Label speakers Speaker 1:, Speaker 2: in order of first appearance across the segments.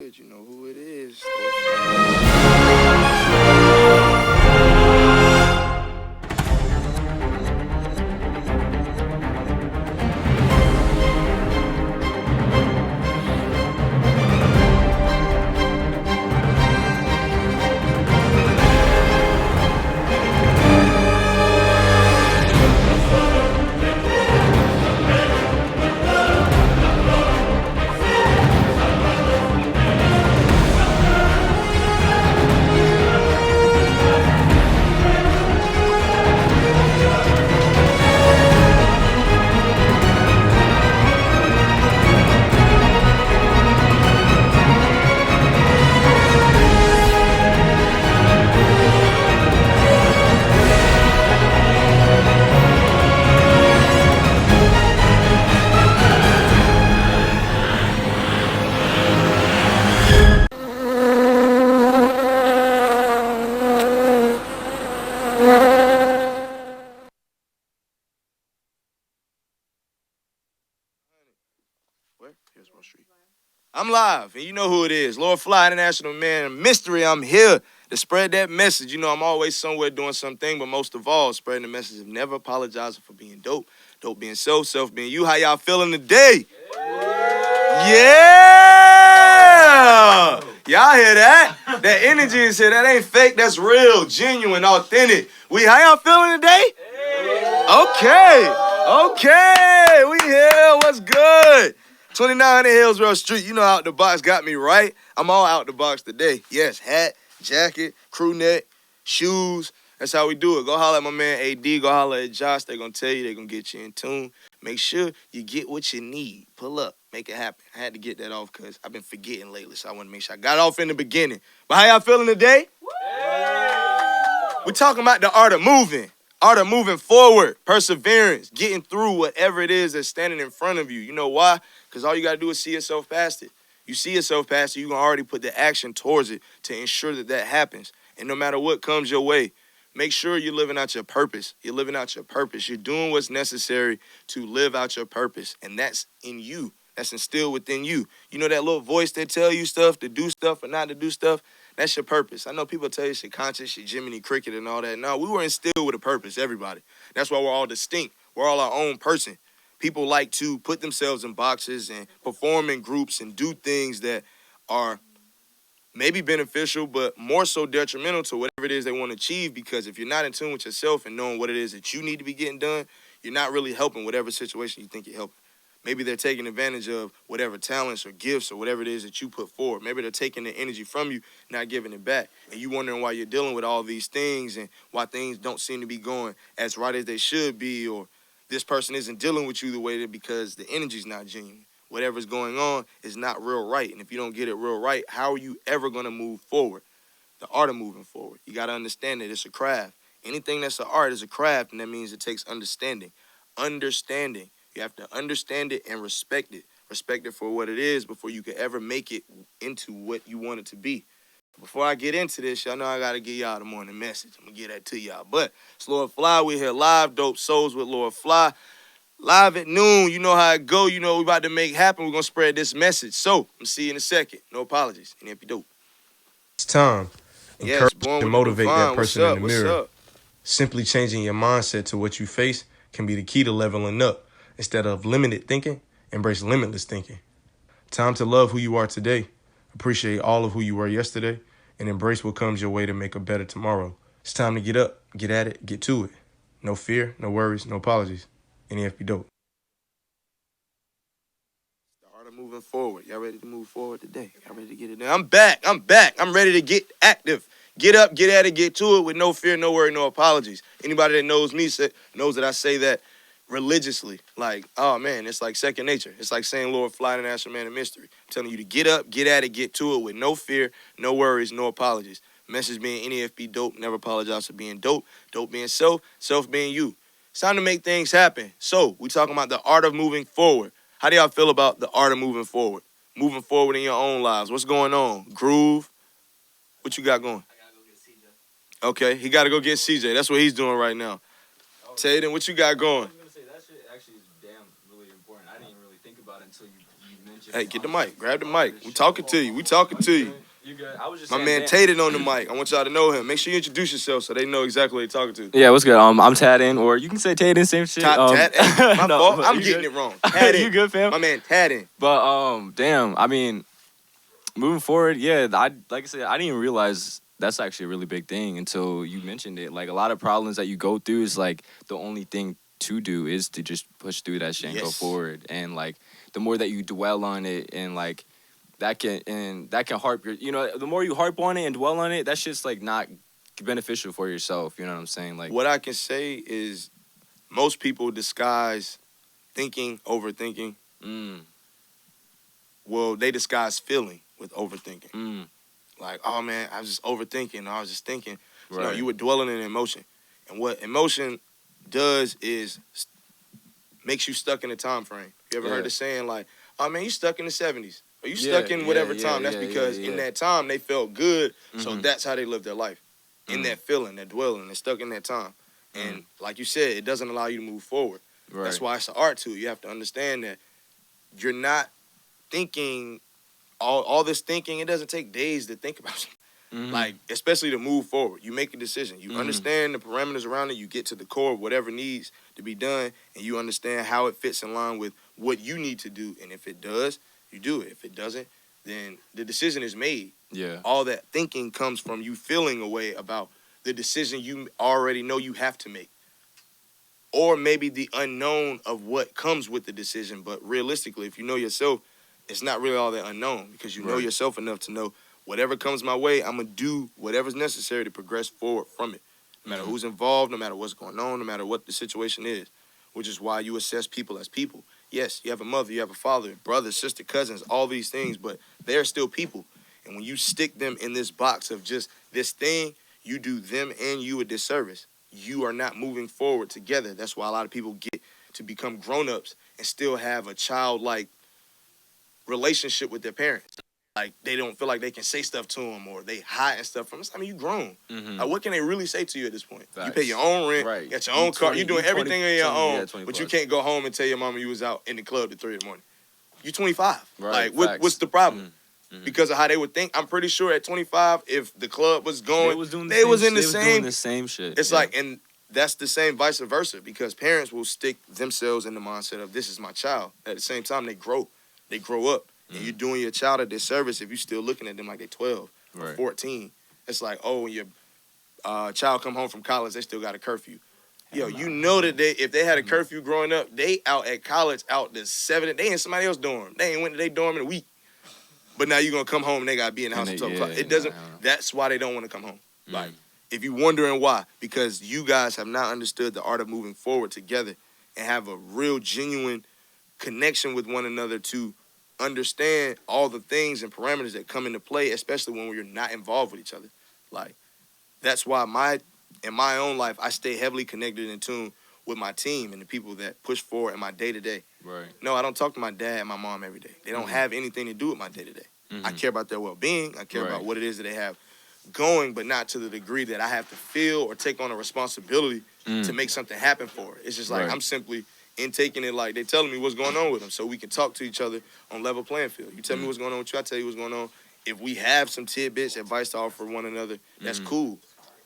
Speaker 1: good. You know who it is. Where? Here's Wall Street. I'm live, and you know who it is. Lord Phly, International Man of Mystery. I'm here to spread that message. You know, I'm always somewhere doing something, but most of all, spreading the message of never apologizing for being dope. Dope being self being you. How y'all feeling today? Yeah! Y'all hear that? That energy is here. That ain't fake. That's real, genuine, authentic. How y'all feeling today? Okay. We here. What's good? 2900 Hillsborough Street. You know Out the Box got me right. I'm all out the box today. Yes, hat, jacket, crew neck, shoes. That's how we do it. Go holler at my man AD. Go holler at Josh. They're going to tell you. They're going to get you in tune. Make sure you get what you need. Pull up. Make it happen. I had to get that off because I've been forgetting lately, so I want to make sure I got it off in the beginning. But how y'all feeling today? We're talking about the art of moving. Art of moving forward, perseverance, getting through whatever it is that's standing in front of you. You know why? Because all you got to do is see yourself past it. You see yourself past it, you can already put the action towards it to ensure that that happens. And no matter what comes your way, make sure you're living out your purpose. You're living out your purpose. You're doing what's necessary to live out your purpose. And that's in you. That's instilled within you. You know that little voice that tell you stuff, to do stuff or not to do stuff? That's your purpose. I know people tell you it's your conscience, your Jiminy Cricket and all that. No, we were instilled with a purpose, everybody. That's why we're all distinct. We're all our own person. People like to put themselves in boxes and perform in groups and do things that are maybe beneficial, but more so detrimental to whatever it is they want to achieve, because if you're not in tune with yourself and knowing what it is that you need to be getting done, you're not really helping whatever situation you think you're helping. Maybe they're taking advantage of whatever talents or gifts or whatever it is that you put forward. Maybe they're taking the energy from you, not giving it back. And you wondering why you're dealing with all these things and why things don't seem to be going as right as they should be, or this person isn't dealing with you the way that, because the energy's not genuine. Whatever's going on is not real right. And if you don't get it real right, how are you ever going to move forward? The art of moving forward. You got to understand that it's a craft. Anything that's an art is a craft, and that means it takes understanding. Understanding. You have to understand it and respect it. Respect it for what it is before you can ever make it into what you want it to be. Before I get into this, y'all know I got to give y'all the morning message. I'm going to get that to y'all. But it's Lord Phly. We're here live. Dope Souls with Lord Phly. Live at noon. You know how it go. You know we about to make happen. We're going to spread this message. So, I'm going to see you in a second. No apologies. And if you do.
Speaker 2: It's time.
Speaker 1: Yes,
Speaker 2: Encourage
Speaker 1: born
Speaker 2: and
Speaker 1: with the
Speaker 2: motivate
Speaker 1: divine.
Speaker 2: that person
Speaker 1: What's
Speaker 2: in
Speaker 1: up?
Speaker 2: the
Speaker 1: What's
Speaker 2: mirror.
Speaker 1: up?
Speaker 2: Simply changing your mindset to what you face can be the key to leveling up. Instead of limited thinking, embrace limitless thinking. Time to love who you are today, appreciate all of who you were yesterday, and embrace what comes your way to make a better tomorrow. It's time to get up, get at it, get to it. No fear, no worries, no apologies. NEFP dope.
Speaker 1: The art of moving forward. Y'all ready to move forward today? Y'all ready to get it done? I'm back. I'm ready to get active. Get up, get at it, get to it with no fear, no worry, no apologies. Anybody that knows me knows that I say that religiously. Like, oh man, it's like second nature. It's like saying Lord Phly, International Man of Mystery. I'm telling you to get up, get at it, get to it with no fear, no worries, no apologies. Message being NEFP dope, never apologize for being dope. Dope being self being you. It's time to make things happen. So, we talking about the art of moving forward. How do y'all feel about the art of moving forward? Moving forward in your own lives. What's going on? Groove? What you got going?
Speaker 3: I gotta go get CJ.
Speaker 1: Okay, he got to go get CJ. That's what he's doing right now. Tatum, what you got going?
Speaker 3: I was gonna say that shit actually is damn really important. I didn't even really think about it until you mentioned
Speaker 1: Hey, get the mic. Grab the mic. We talking to you. We talking to you.
Speaker 3: You good? I was just
Speaker 1: My
Speaker 3: saying,
Speaker 1: man Tated on the mic. I want y'all to know him. Make sure you introduce yourself so they know exactly what you're talking to.
Speaker 3: Yeah, what's good? I'm Tadden, or you can say Tadden, same shit.
Speaker 1: Tad, hey, my
Speaker 3: no,
Speaker 1: fault. I'm
Speaker 3: you
Speaker 1: getting
Speaker 3: good?
Speaker 1: it wrong. Tadden.
Speaker 3: You good, fam?
Speaker 1: My man Tadden.
Speaker 3: But damn, I mean, moving forward, yeah, like I said, I didn't even realize that's actually a really big thing until you mentioned it. Like a lot of problems that you go through is like the only thing to do is to just push through that shit and go forward. And like the more that you dwell on it and like that can harp your, the more you harp on it and dwell on it, that shit's like not beneficial for yourself. You know what I'm saying? Like
Speaker 1: What I can say is most people disguise thinking, overthinking. Well, they disguise feeling with overthinking. Like, oh man, I was just overthinking. Or I was just thinking.
Speaker 3: Right.
Speaker 1: No, you were dwelling in emotion. And what emotion does is makes you stuck in a time frame. You ever heard the saying like, oh man, you stuck in the 70s. Or you stuck in whatever time. That's because in that time they felt good. So that's how they lived their life. In that feeling, that dwelling, they're stuck in that time. And like you said, it doesn't allow you to move forward.
Speaker 3: Right.
Speaker 1: That's why it's an art to it. You have to understand that you're not thinking all this thinking. It doesn't take days to think about something. Like, especially to move forward. You make a decision. You understand the parameters around it. You get to the core of whatever needs to be done, and you understand how it fits in line with what you need to do. And if it does, you do it. If it doesn't, then the decision is made.
Speaker 3: Yeah.
Speaker 1: All that thinking comes from you feeling a way about the decision you already know you have to make. Or maybe the unknown of what comes with the decision. But realistically, if you know yourself, it's not really all that unknown because you know yourself enough to know whatever comes my way, I'm going to do whatever's necessary to progress forward from it. No matter who's involved, no matter what's going on, no matter what the situation is, which is why you assess people as people. Yes, you have a mother, you have a father, brother, sister, cousins, all these things, but they're still people. And when you stick them in this box of just this thing, you do them and you a disservice. You are not moving forward together. That's why a lot of people get to become grown-ups and still have a childlike relationship with their parents. Like, they don't feel like they can say stuff to them or they hiding stuff from us. I mean, you grown. Like, what can they really say to you at this point?
Speaker 3: Facts.
Speaker 1: You pay your own rent, you got your own car, you're doing everything on your own, but you can't go home and tell your mama you was out in the club at 3 in the morning. You're 25.
Speaker 3: Right,
Speaker 1: like, what's the problem? Because of how they would think. I'm pretty sure at 25, if the club was going, they was doing the
Speaker 3: same shit.
Speaker 1: It's like, and that's the same vice versa because parents will stick themselves in the mindset of this is my child. At the same time, they grow up. And you're doing your child a disservice if you're still looking at them like they're 12 or 14. It's like, oh, when your child come home from college, they still got a curfew. Yo, you know that if they had a curfew growing up, they out at college, out the 7, they in somebody else's dorm. They ain't went to their dorm in a week. But now you're going to come home and they got to be in the house until 12 o'clock. It doesn't, that's why they don't want to come home. Like, if you're wondering why, because you guys have not understood the art of moving forward together and have a real, genuine connection with one another to understand all the things and parameters that come into play, especially when we're not involved with each other. Like, that's why in my own life, I stay heavily connected and in tune with my team and the people that push forward in my day-to-day.
Speaker 3: Right.
Speaker 1: No, I don't talk to my dad and my mom every day. They don't have anything to do with my day-to-day. I care about their well-being. I care about what it is that they have going, but not to the degree that I have to feel or take on a responsibility to make something happen for it. It's just like I'm simply taking it like they telling me what's going on with them so we can talk to each other on level playing field. You tell me what's going on with you, I tell you what's going on. If we have some tidbits, advice to offer one another, that's cool.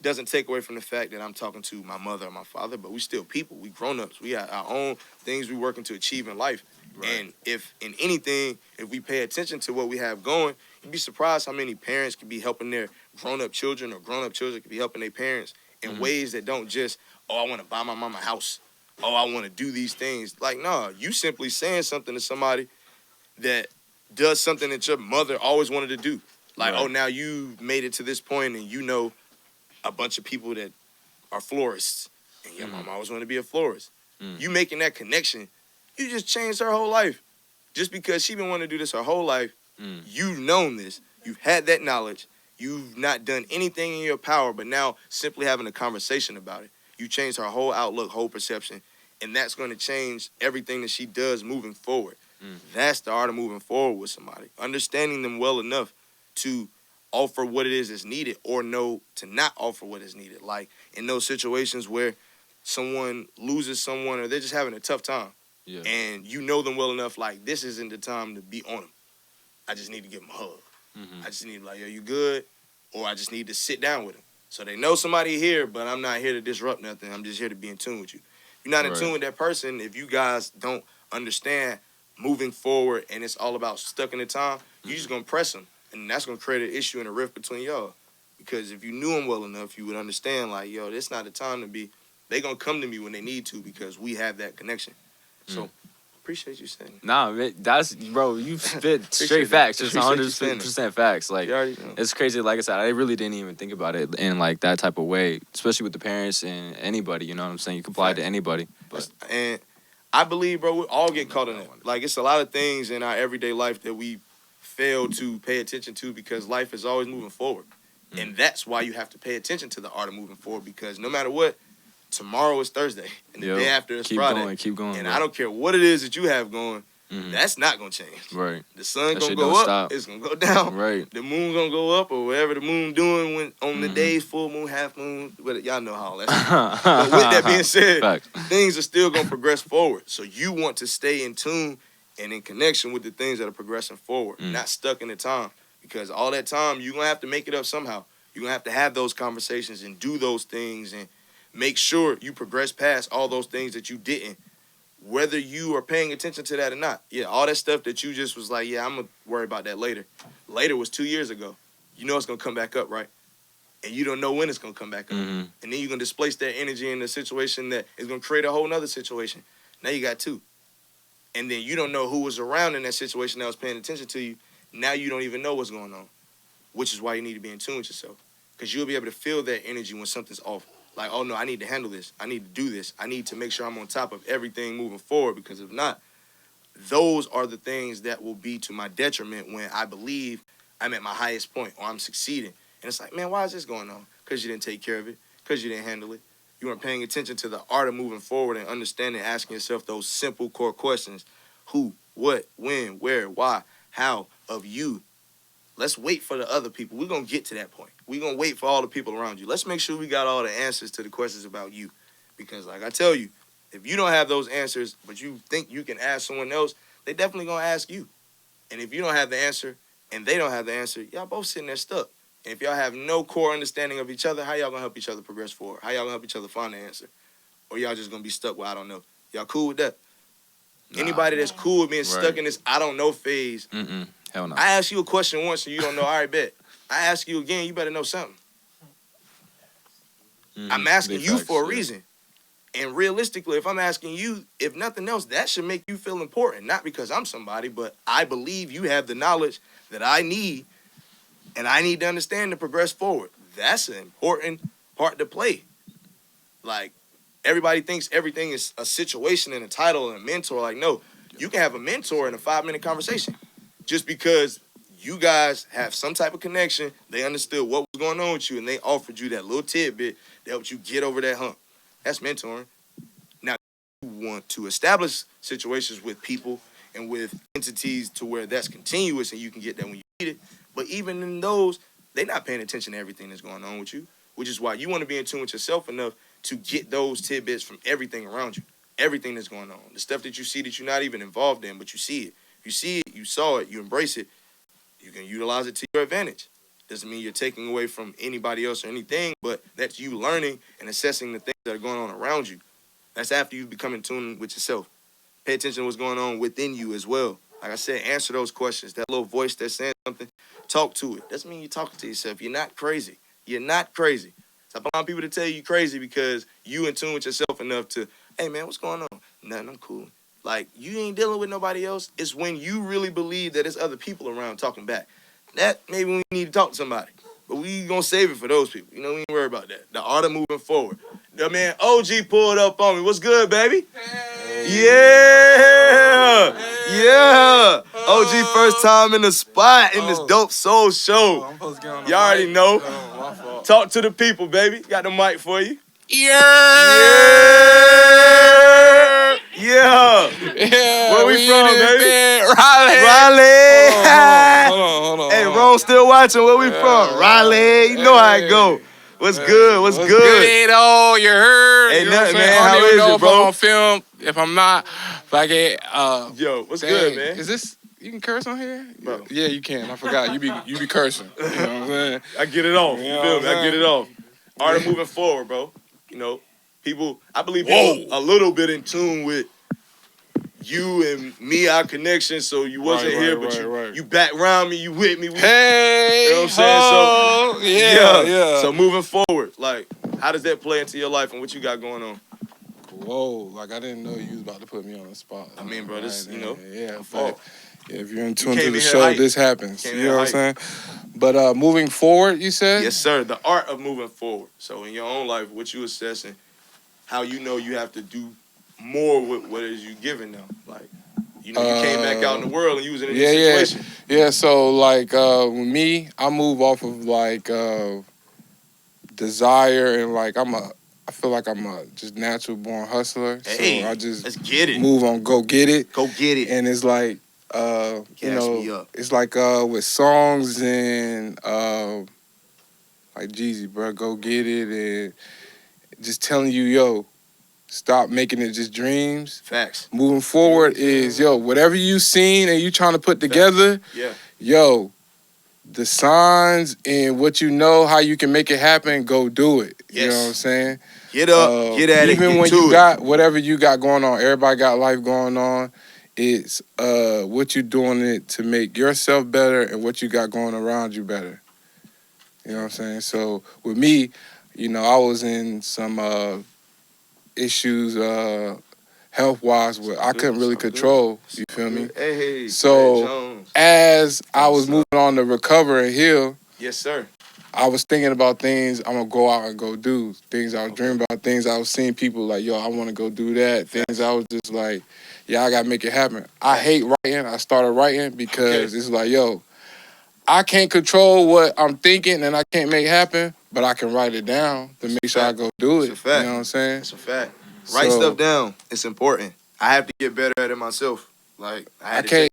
Speaker 1: Doesn't take away from the fact that I'm talking to my mother or my father, but we still people. We grown-ups. We got our own things we working to achieve in life. And if in anything, if we pay attention to what we have going, you'd be surprised how many parents can be helping their grown-up children or grown-up children can be helping their parents in ways that don't just, oh, I want to buy my mama a house. Oh, I want to do these things. Like, no, you simply saying something to somebody that does something that your mother always wanted to do. Like, oh, now you made it to this point and you know a bunch of people that are florists and your mom always wanted to be a florist. You making that connection, you just changed her whole life. Just because she been wanting to do this her whole life, you've known this. You've had that knowledge. You've not done anything in your power, but now simply having a conversation about it. You changed her whole outlook, whole perception, and that's going to change everything that she does moving forward. That's the art of moving forward with somebody. Understanding them well enough to offer what it is that's needed or know to not offer what is needed. Like in those situations where someone loses someone or they're just having a tough time.
Speaker 3: Yeah.
Speaker 1: and you know them well enough, like, this isn't the time to be on them. I just need to give them a hug. I just need to, like, yo, you good? Or I just need to sit down with them. So they know somebody here, but I'm not here to disrupt nothing. I'm just here to be in tune with you. If you're not in tune with that person, if you guys don't understand moving forward and it's all about stuck in the time, you're just going to press them. And that's going to create an issue and a rift between y'all. Because if you knew them well enough, you would understand, like, yo, this not the time to be. They going to come to me when they need to because we have that connection. So, appreciate you saying that.
Speaker 3: Nah, man, that's, bro, you spit straight facts. Just 100% facts. Like, it's crazy. Like I said, I really didn't even think about it in, like, that type of way, especially with the parents and anybody, you know what I'm saying? You can apply it to anybody. But
Speaker 1: And I believe, bro, we all get caught in it. Like, it's a lot of things in our everyday life that we fail to pay attention to because life is always moving forward. And that's why you have to pay attention to the art of moving forward because no matter what, tomorrow is Thursday, and the day after is Friday.
Speaker 3: Keep going.
Speaker 1: And
Speaker 3: bro.
Speaker 1: I don't care what it is that you have going, that's not going to change.
Speaker 3: Right.
Speaker 1: The sun
Speaker 3: That
Speaker 1: going to
Speaker 3: shit
Speaker 1: go
Speaker 3: don't
Speaker 1: up,
Speaker 3: stop.
Speaker 1: it's going to go down.
Speaker 3: Right.
Speaker 1: The moon going to go up or whatever the moon doing when on the days, full moon, half moon. But y'all know how all that But with that being said,
Speaker 3: Facts.
Speaker 1: things are still going to progress forward. So you want to stay in tune and in connection with the things that are progressing forward, not stuck in the time. Because all that time, you're going to have to make it up somehow. You're going to have those conversations and do those things and make sure you progress past all those things that you didn't, whether you are paying attention to that or not. Yeah, all that stuff that you just was like, yeah, I'm going to worry about that later. Later was 2 years ago. You know it's going to come back up, right? And you don't know when it's going to come back up. And then you're going to displace that energy in a situation that is going to create a whole nother situation. Now you got two. And then you don't know who was around in that situation that was paying attention to you. Now you don't even know what's going on, which is why you need to be in tune with yourself. Because you'll be able to feel that energy when something's off. Like, oh, no, I need to handle this. I need to do this. I need to make sure I'm on top of everything moving forward. Because if not, those are the things that will be to my detriment when I believe I'm at my highest point or I'm succeeding. And it's like, man, why is this going on? Because you didn't take care of it. Because you didn't handle it. You weren't paying attention to the art of moving forward and understanding, asking yourself those simple core questions. Who, what, when, where, why, how, of you. Let's wait for the other people. We're going to get to that point. We're going to wait for all the people around you. Let's make sure we got all the answers to the questions about you. Because like I tell you, if you don't have those answers, but you think you can ask someone else, they definitely going to ask you. And if you don't have the answer and they don't have the answer, y'all both sitting there stuck. And if y'all have no core understanding of each other, how y'all going to help each other progress forward? How y'all going to help each other find the answer? Or y'all just going to be stuck where I don't know? Y'all cool with that? Anybody that's cool with being stuck in this I don't know phase,
Speaker 3: hell no.
Speaker 1: I ask you a question once and you don't know, all right, bet. I ask you again, you better know something. I'm asking you for a reason. And realistically, if I'm asking you, if nothing else, that should make you feel important. Not because I'm somebody, but I believe you have the knowledge that I need and I need to understand to progress forward. That's an important part to play. Like, everybody thinks everything is a situation and a title and a mentor. Like, no, you can have a mentor in a 5-minute conversation just because you guys have some type of connection. They understood what was going on with you and they offered you that little tidbit that helped you get over that hump. That's mentoring. Now, you want to establish situations with people and with entities to where that's continuous and you can get that when you need it. But even in those, they're not paying attention to everything that's going on with you, which is why you want to be in tune with yourself enough to get those tidbits from everything around you, everything that's going on. The stuff that you see that you're not even involved in, but you see it. You see it, you saw it, you embrace it, you can utilize it to your advantage. Doesn't mean you're taking away from anybody else or anything, but that's you learning and assessing the things that are going on around you. That's after you become in tune with yourself. Pay attention to what's going on within you as well. Like I said, answer those questions. That little voice that's saying something, talk to it. Doesn't mean you're talking to yourself. You're not crazy. You're not crazy. Stop allowing people to tell you crazy because you in tune with yourself enough to, hey, man, what's going on? Nothing, I'm cool. Like, you ain't dealing with nobody else. It's when you really believe that there's other people around talking back. That maybe we need to talk to somebody. But we gonna save it for those people. You know, we ain't worry about that. The art of moving forward. The man OG pulled up on me. What's good, baby? Hey. Yeah. Hey. Yeah. OG first time in the spot in this dope soul show.
Speaker 4: I'm supposed to get on the
Speaker 1: Y'all already
Speaker 4: mic.
Speaker 1: know.
Speaker 4: My fault.
Speaker 1: Talk to the people, baby. Got the mic for you.
Speaker 4: Yeah.
Speaker 1: Yeah. Where we from, baby?
Speaker 4: Raleigh.
Speaker 1: Raleigh.
Speaker 4: Hold on.
Speaker 1: Hey, Rome still watching. Where we from? Raleigh. You know how it go. What's good? What's
Speaker 4: What's
Speaker 1: good?
Speaker 4: Edo? You heard?
Speaker 1: Hey,
Speaker 4: You know what
Speaker 1: nothing,
Speaker 4: I'm saying?
Speaker 1: man.
Speaker 4: I
Speaker 1: How
Speaker 4: don't even
Speaker 1: is
Speaker 4: know
Speaker 1: it,
Speaker 4: if
Speaker 1: bro?
Speaker 4: I'm on film. If I'm not, if I get
Speaker 1: Yo, what's
Speaker 4: dang,
Speaker 1: good, man?
Speaker 4: Is this you can curse on here?
Speaker 1: Bro.
Speaker 4: Yeah, you can. I forgot. You be cursing. You know what I'm saying?
Speaker 1: I get it off.
Speaker 4: You
Speaker 1: You
Speaker 4: know
Speaker 1: feel
Speaker 4: what
Speaker 1: me?
Speaker 4: I'm
Speaker 1: I get it
Speaker 4: saying?
Speaker 1: off. Art of moving forward, bro. You know, people. I believe
Speaker 4: Whoa.
Speaker 1: people a little bit in tune with you and me, our connection. So you wasn't here, but you back around me. You with me.
Speaker 4: Hey,
Speaker 1: You know what I'm saying? So
Speaker 4: yeah.
Speaker 1: So moving forward, like, how does that play into your life and what you got going on?
Speaker 4: Whoa, like I didn't know you was about to put me on the spot.
Speaker 1: I mean, bro, this
Speaker 4: yeah,
Speaker 1: fault.
Speaker 4: But if you're in tune to
Speaker 1: came
Speaker 4: the
Speaker 1: in here
Speaker 4: show,
Speaker 1: hype.
Speaker 4: this happens.
Speaker 1: Came
Speaker 4: You
Speaker 1: in
Speaker 4: know
Speaker 1: here
Speaker 4: what I'm saying? But moving forward, you said?
Speaker 1: Yes, sir. The art of moving forward. So in your own life, what you assessing, how you know you have to do more with what is you given now. Like, you know, you came back out in the world and you was in a new situation.
Speaker 4: Yeah, so like with me, I move off of like desire and like I feel like I'm a just natural born hustler.
Speaker 1: Hey,
Speaker 4: so I just
Speaker 1: let's get it.
Speaker 4: move on, go get it.
Speaker 1: Go get it.
Speaker 4: And it's like you know, it's like with songs and like Jeezy, bro, go get it, and just telling you, yo, stop making it just dreams.
Speaker 1: Facts.
Speaker 4: Moving forward is, yo, whatever you seen and you trying to put together,
Speaker 1: yeah,
Speaker 4: yo, the signs and what you know, how you can make it happen, go do it.
Speaker 1: Yes.
Speaker 4: You know what I'm saying?
Speaker 1: Get up, get at it,
Speaker 4: even
Speaker 1: get
Speaker 4: when
Speaker 1: to
Speaker 4: you
Speaker 1: it.
Speaker 4: got whatever you got going on, everybody got life going on. It's what you doing it to make yourself better and what you got going around you better. You know what I'm saying? So with me, you know, I was in some issues health-wise where I couldn't really control. You feel me?
Speaker 1: Hey,
Speaker 4: so as I was moving on to recover and heal,
Speaker 1: yes, sir,
Speaker 4: I was thinking about things I'm gonna go out and go do. Things I was dreaming about. Things I was seeing people like, yo, I want to go do that. Things I was just like, yeah, I gotta make it happen. I hate writing. I started writing because it's like, yo, I can't control what I'm thinking and I can't make it happen, but I can write it down to make sure I go do it.
Speaker 1: It's a fact.
Speaker 4: You know what I'm saying?
Speaker 1: It's a fact. Write stuff down. It's important. I have to get better at it myself. Like I
Speaker 4: can't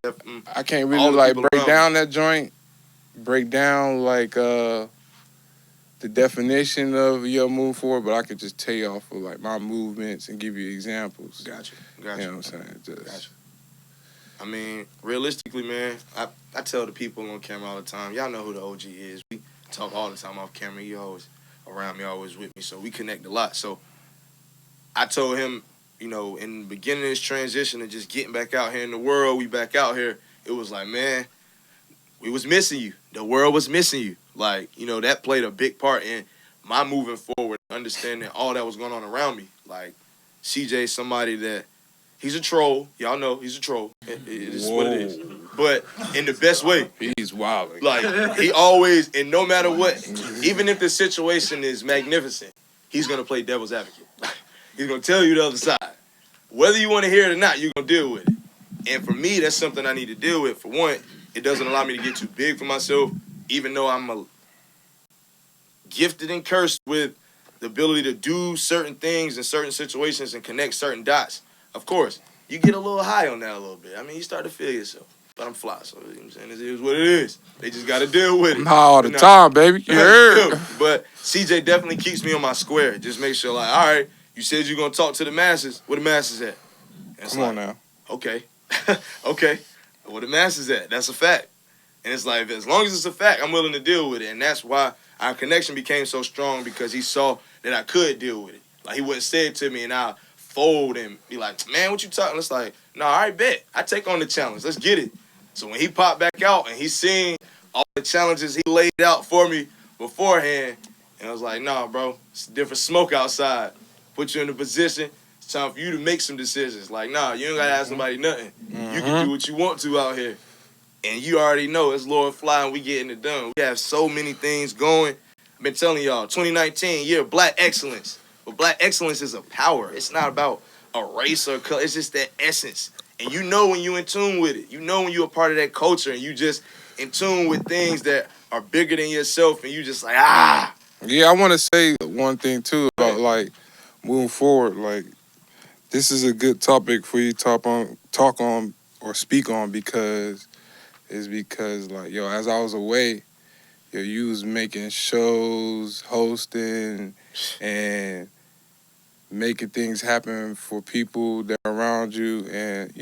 Speaker 4: really like break down that joint. Break down like the definition of your move forward, but I could just tell you off of like my movements and give you examples.
Speaker 1: Gotcha.
Speaker 4: You know what I'm saying?
Speaker 1: Gotcha. I mean, realistically, man, I tell the people on camera all the time, y'all know who the OG is. We talk all the time off camera. You always around me, always with me, so we connect a lot. So I told him, you know, in the beginning of this transition and just getting back out here in the world, we back out here, it was like, man, we was missing you. The world was missing you. Like, you know, that played a big part in my moving forward, understanding all that was going on around me. Like, CJ's somebody that, he's a troll. Y'all know he's a troll. It is what it is. But in the best way.
Speaker 4: He's wild.
Speaker 1: Like, he always, and no matter what, even if the situation is magnificent, he's going to play devil's advocate. He's going to tell you the other side. Whether you want to hear it or not, you're going to deal with it. And for me, that's something I need to deal with. For one, it doesn't allow me to get too big for myself, even though I'm gifted and cursed with the ability to do certain things in certain situations and connect certain dots. Of course, you get a little high on that a little bit. I mean, you start to feel yourself. But I'm fly, so you know what I'm saying? It is what it is. They just got to deal with it.
Speaker 4: I'm high all the time, baby. Yeah.
Speaker 1: But CJ definitely keeps me on my square. Just make sure, like, all right, you said you're going to talk to the masses. Where the masses at?
Speaker 4: Come on now.
Speaker 1: Okay. Okay. Where the masses at? That's a fact. And it's like, as long as it's a fact, I'm willing to deal with it. And that's why our connection became so strong, because he saw that I could deal with it. Like, he wouldn't say it to me and I'll fold and be like, man, what you talking? It's like, no, all right, bet. I take on the challenge. Let's get it. So when he popped back out and he's seeing all the challenges he laid out for me beforehand, and I was like, nah, bro, it's a different smoke outside. Put you in a position. It's time for you to make some decisions. Like, nah, you ain't got to ask somebody nothing. You can do what you want to out here. And you already know it's Lord Phly and we getting it done. We have so many things going. I've been telling y'all, 2019, year of black excellence. But black excellence is a power. It's not about a race or color. It's just that essence. And you know when you in tune with it. You know when you're a part of that culture and you just in tune with things that are bigger than yourself and you just like, ah.
Speaker 4: Yeah, I want to say one thing, too, about, like, moving forward. Like, this is a good topic for you to talk on or speak on because, like, yo, as I was away, Yo, you was making shows, hosting, and making things happen for people that are around you. And,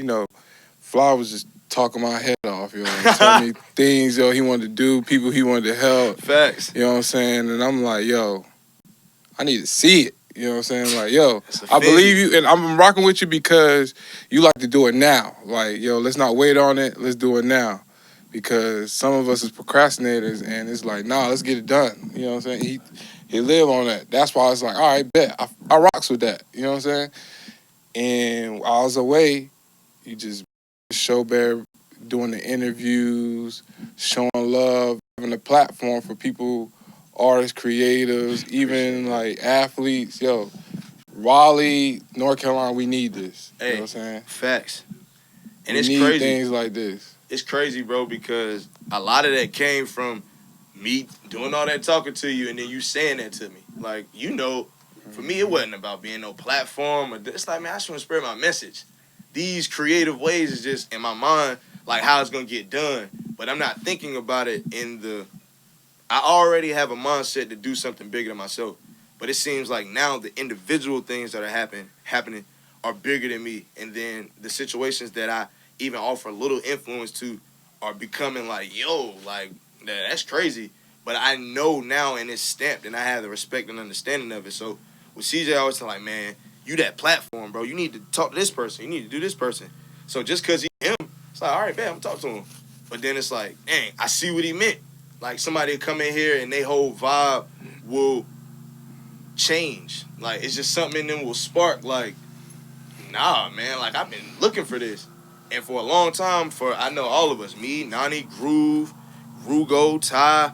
Speaker 4: Phly was just talking my head off, yo, and telling me things, yo, he wanted to do, people he wanted to help.
Speaker 1: Facts.
Speaker 4: You know what I'm saying? And I'm like, yo, I need to see it. You know what I'm saying? Like, yo,
Speaker 1: That's
Speaker 4: I believe
Speaker 1: offended.
Speaker 4: you, and I'm rocking with you because you like to do it now. Like, yo, let's not wait on it. Let's do it now. Because some of us is procrastinators, and it's like, nah, let's get it done. You know what I'm saying? He live on that. That's why it's like, all right, bet. I rocks with that. You know what I'm saying? And while I was away, you just show bear doing the interviews, showing love, having a platform for people, artists, creatives, even like athletes. Yo, Raleigh, North Carolina, we need this. You know what I'm saying?
Speaker 1: Facts. And
Speaker 4: we
Speaker 1: it's
Speaker 4: need
Speaker 1: crazy.
Speaker 4: things like this.
Speaker 1: It's crazy, bro, because a lot of that came from me doing all that talking to you and then you saying that to me. Like, for me, it wasn't about being no platform. It's like, man, I just want to spread my message. These creative ways is just in my mind, like how it's going to get done. But I'm not thinking about it I already have a mindset to do something bigger than myself. But it seems like now the individual things that are happening are bigger than me. And then the situations that I even offer little influence to are becoming like, yo, like, that's crazy. But I know now and it's stamped and I have the respect and understanding of it. So with CJ, I always tell like, man, you that platform, bro. You need to talk to this person. You need to do this person. So just because he him, it's like, all right, man, I'm talking to him. But then it's like, dang, I see what he meant. Like somebody come in here and they whole vibe will change. Like it's just something in them will spark. Like, nah, man. Like I've been looking for this, and for a long time. I know all of us, me, Nani, Groove, Rugo, Ty,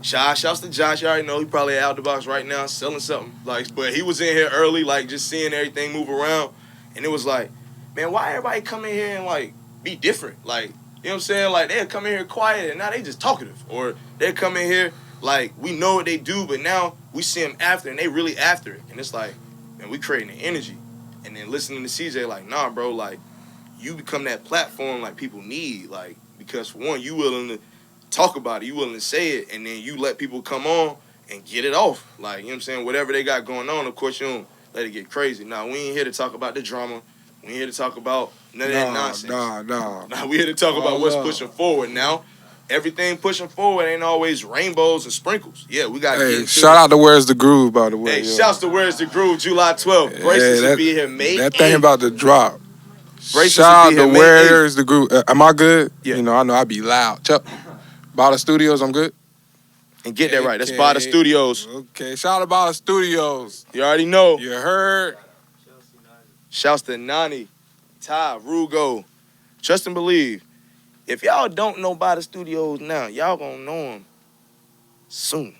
Speaker 1: Josh. Shouts to Josh. You already know he probably out the box right now selling something. Like, but he was in here early, like just seeing everything move around, and it was like, man, why everybody come in here and like be different? Like, you know what I'm saying? Like they'll come in here quiet and now they just talkative, or they come in here like we know what they do, but now we see them after and they really after it, and it's like, man, we creating the energy, and then listening to CJ like, nah, bro, like you become that platform like people need, like because for one, you willing to talk about it, you willing to say it, and then you let people come on and get it off, like you know what I'm saying? Whatever they got going on, of course you don't let it get crazy. Nah, we ain't here to talk about the drama. We ain't here to talk about none of that nonsense. Nah, we here to talk about what's pushing forward now. Everything pushing forward ain't always rainbows and sprinkles. Yeah, we got to get into
Speaker 4: shout out to Where's the Groove, by the way.
Speaker 1: Hey, shouts to Where's the Groove, July 12th. Bracelets will be here May 8th.
Speaker 4: That thing about to drop.
Speaker 1: Bracelets
Speaker 4: Shout
Speaker 1: will be
Speaker 4: out to
Speaker 1: here May
Speaker 4: Where's the Groove. Am I good?
Speaker 1: Yeah.
Speaker 4: You know, I know I be loud. Chuck, Bada Studios, I'm good?
Speaker 1: And get that right. That's Bada Studios.
Speaker 4: Okay, shout out to Bada Studios.
Speaker 1: You already know.
Speaker 4: You heard?
Speaker 1: Shouts to Nani, Ty, Rugo. Trust and believe. If y'all don't know Bada Studios now, y'all gonna know them soon.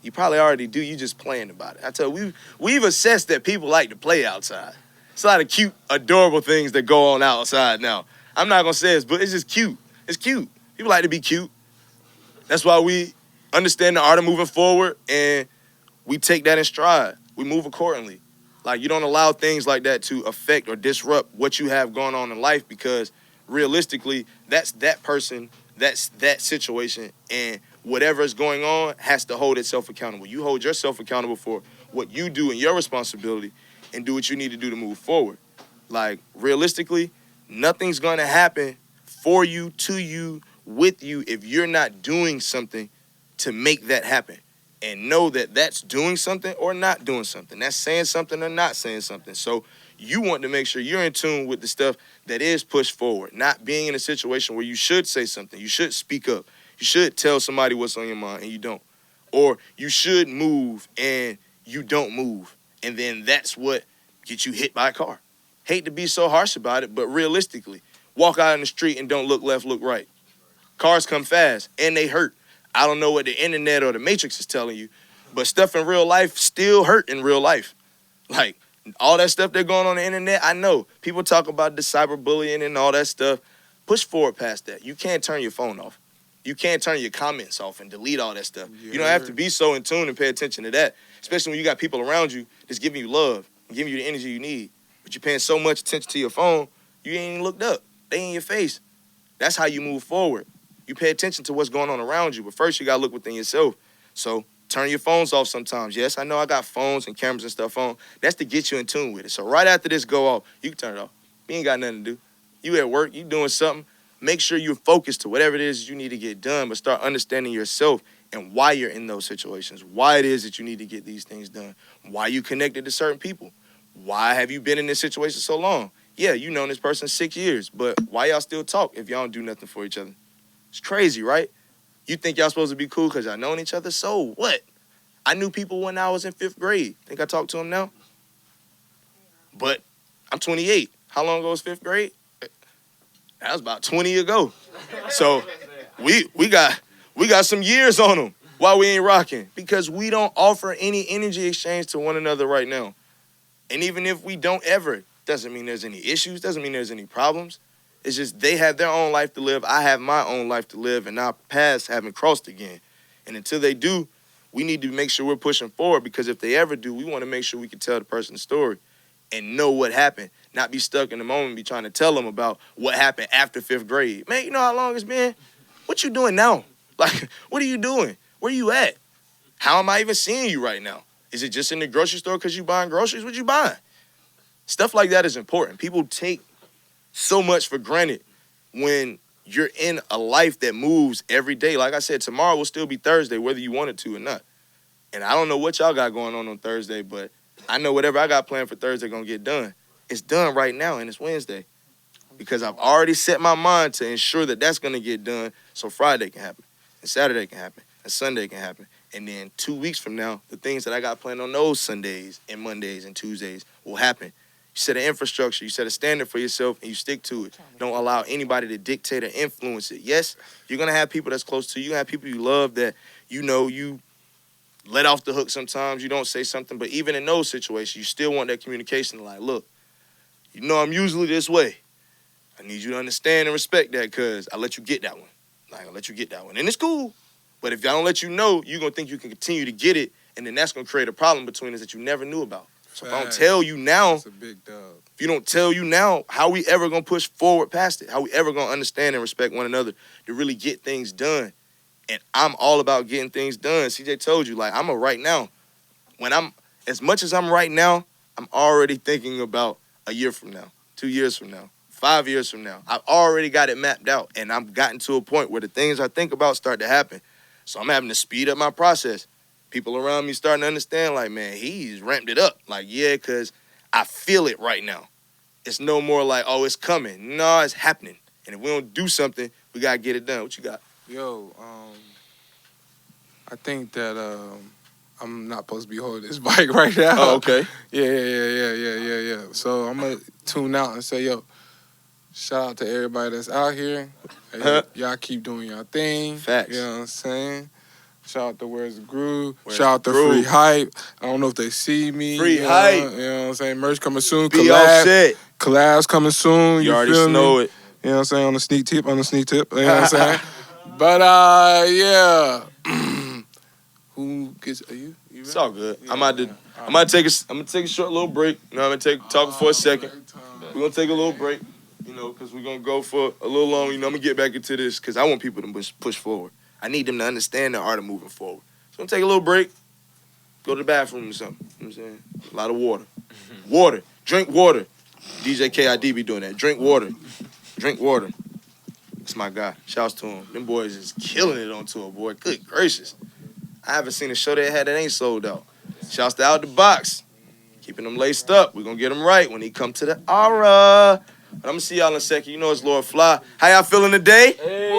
Speaker 1: You probably already do. You just playing about it. I tell you, we've assessed that people like to play outside. It's a lot of cute, adorable things that go on outside now. I'm not gonna say but it's just cute. It's cute. People like to be cute. That's why we understand the art of moving forward, and we take that in stride. We move accordingly. Like, you don't allow things like that to affect or disrupt what you have going on in life, because realistically, that's that person, that's that situation, and whatever is going on has to hold itself accountable. You hold yourself accountable for what you do and your responsibility, and do what you need to do to move forward. Like, realistically, nothing's going to happen for you, to you, with you, if you're not doing something to make that happen. And know that that's doing something or not doing something. That's saying something or not saying something. So you want to make sure you're in tune with the stuff that is pushed forward, not being in a situation where you should say something. You should speak up. You should tell somebody what's on your mind and you don't. Or you should move and you don't move. And then that's what gets you hit by a car. Hate to be so harsh about it, but realistically, walk out in the street and don't look left, look right. Cars come fast and they hurt. I don't know what the internet or the Matrix is telling you, but stuff in real life still hurt in real life. Like, all that stuff that's going on the internet, I know. People talk about the cyberbullying and all that stuff. Push forward past that. You can't turn your phone off. You can't turn your comments off and delete all that stuff. You don't have to be so in tune and pay attention to that, especially when you got people around you that's giving you love and giving you the energy you need. But you're paying so much attention to your phone, you ain't even looked up. They in your face. That's how you move forward. You pay attention to what's going on around you, but first you gotta look within yourself. So turn your phones off sometimes. Yes, I know I got phones and cameras and stuff on. That's to get you in tune with it. So right after this go off, you can turn it off. You ain't got nothing to do. You at work, you doing something. Make sure you're focused to whatever it is you need to get done, but start understanding yourself and why you're in those situations, why it is that you need to get these things done, why you connected to certain people. Why have you been in this situation so long? Yeah, you known this person 6 years, but why y'all still talk if y'all don't do nothing for each other? It's crazy, right? You think y'all supposed to be cool because y'all known each other? So what? I knew people when I was in 5th grade. Think I talk to them now? But I'm 28. How long ago was 5th grade? That was about 20 ago. So we got some years on them. Why we ain't rocking? Because we don't offer any energy exchange to one another right now. And even if we don't ever, doesn't mean there's any issues, doesn't mean there's any problems. It's just they have their own life to live, I have my own life to live, and our paths haven't crossed again. And until they do, we need to make sure we're pushing forward, because if they ever do, we want to make sure we can tell the person's story and know what happened, not be stuck in the moment, be trying to tell them about what happened after 5th grade. Man, you know how long it's been? What you doing now? Like, what are you doing? Where you at? How am I even seeing you right now? Is it just in the grocery store because you buying groceries? What you buying? Stuff like that is important. People take so much for granted when you're in a life that moves every day. Like I said, tomorrow will still be Thursday, whether you want it to or not. And I don't know what y'all got going on Thursday, but I know whatever I got planned for Thursday gonna get done. It's done right now, and it's Wednesday. Because I've already set my mind to ensure that that's gonna get done so Friday can happen, and Saturday can happen, and Sunday can happen. And then 2 weeks from now, the things that I got planned on those Sundays and Mondays and Tuesdays will happen. You set an infrastructure, you set a standard for yourself, and you stick to it. Don't allow anybody to dictate or influence it. Yes, you're going to have people that's close to you. You're going to have people you love that you know you let off the hook sometimes. You don't say something. But even in those situations, you still want that communication. Like, look, you know I'm usually this way. I need you to understand and respect that, because I let you get that one. Like, I let you get that one. And it's cool. But if I don't let you know, you're going to think you can continue to get it, and then that's going to create a problem between us that you never knew about. So if I don't tell you now,
Speaker 4: that's a big dub.
Speaker 1: if you don't tell you now, how we ever going to push forward past it? How we ever going to understand and respect one another to really get things done? And I'm all about getting things done. CJ told you, like, I'm a right now. As much as I'm right now, I'm already thinking about a year from now, 2 years from now, 5 years from now. I've already got it mapped out, and I've gotten to a point where the things I think about start to happen. So I'm having to speed up my process. People around me starting to understand, like, man, he's ramped it up. Like, yeah, because I feel it right now. It's no more like, oh, it's coming. No, it's happening. And if we don't do something, we got to get it done. What you got?
Speaker 4: Yo, I think that I'm not supposed to be holding this bike right now.
Speaker 1: Oh, okay.
Speaker 4: Yeah. So I'm going to tune out and say, yo, shout out to everybody that's out here. Hey, y'all keep doing your thing.
Speaker 1: Facts.
Speaker 4: You know what I'm saying? Shout out to Where's the Groove.
Speaker 1: Where's
Speaker 4: Shout out
Speaker 1: the
Speaker 4: to
Speaker 1: Groove?
Speaker 4: Free Hype. I don't know if they see me.
Speaker 1: Free
Speaker 4: you know,
Speaker 1: Hype.
Speaker 4: You know what I'm saying? Merch coming soon.
Speaker 1: Be all set.
Speaker 4: Collabs coming soon.
Speaker 1: You already
Speaker 4: feel
Speaker 1: know
Speaker 4: me?
Speaker 1: it.
Speaker 4: You know what I'm saying? On the sneak tip. You know what I'm saying? But, yeah. Who gets, are you?
Speaker 1: It's all good.
Speaker 4: Yeah,
Speaker 1: I'm gonna take a short little break. You know, I'm gonna talk for a second. We're gonna take a little break, you know, because we're gonna go for a little long. You know, I'm gonna get back into this because I want people to push forward. I need them to understand the art of moving forward. So I'm gonna take a little break, go to the bathroom or something. You know what I'm saying? A lot of water. Water. Drink water. DJ KID be doing that. Drink water. Drink water. That's my guy. Shouts to him. Them boys is killing it on tour, boy. Good gracious. I haven't seen a show they had that ain't sold out. Shouts to Out the Box. Keeping them laced up. We're going to get them right when he come to the aura. But I'm going to see y'all in a second. You know it's Lord Phly. How y'all feeling today? Hey.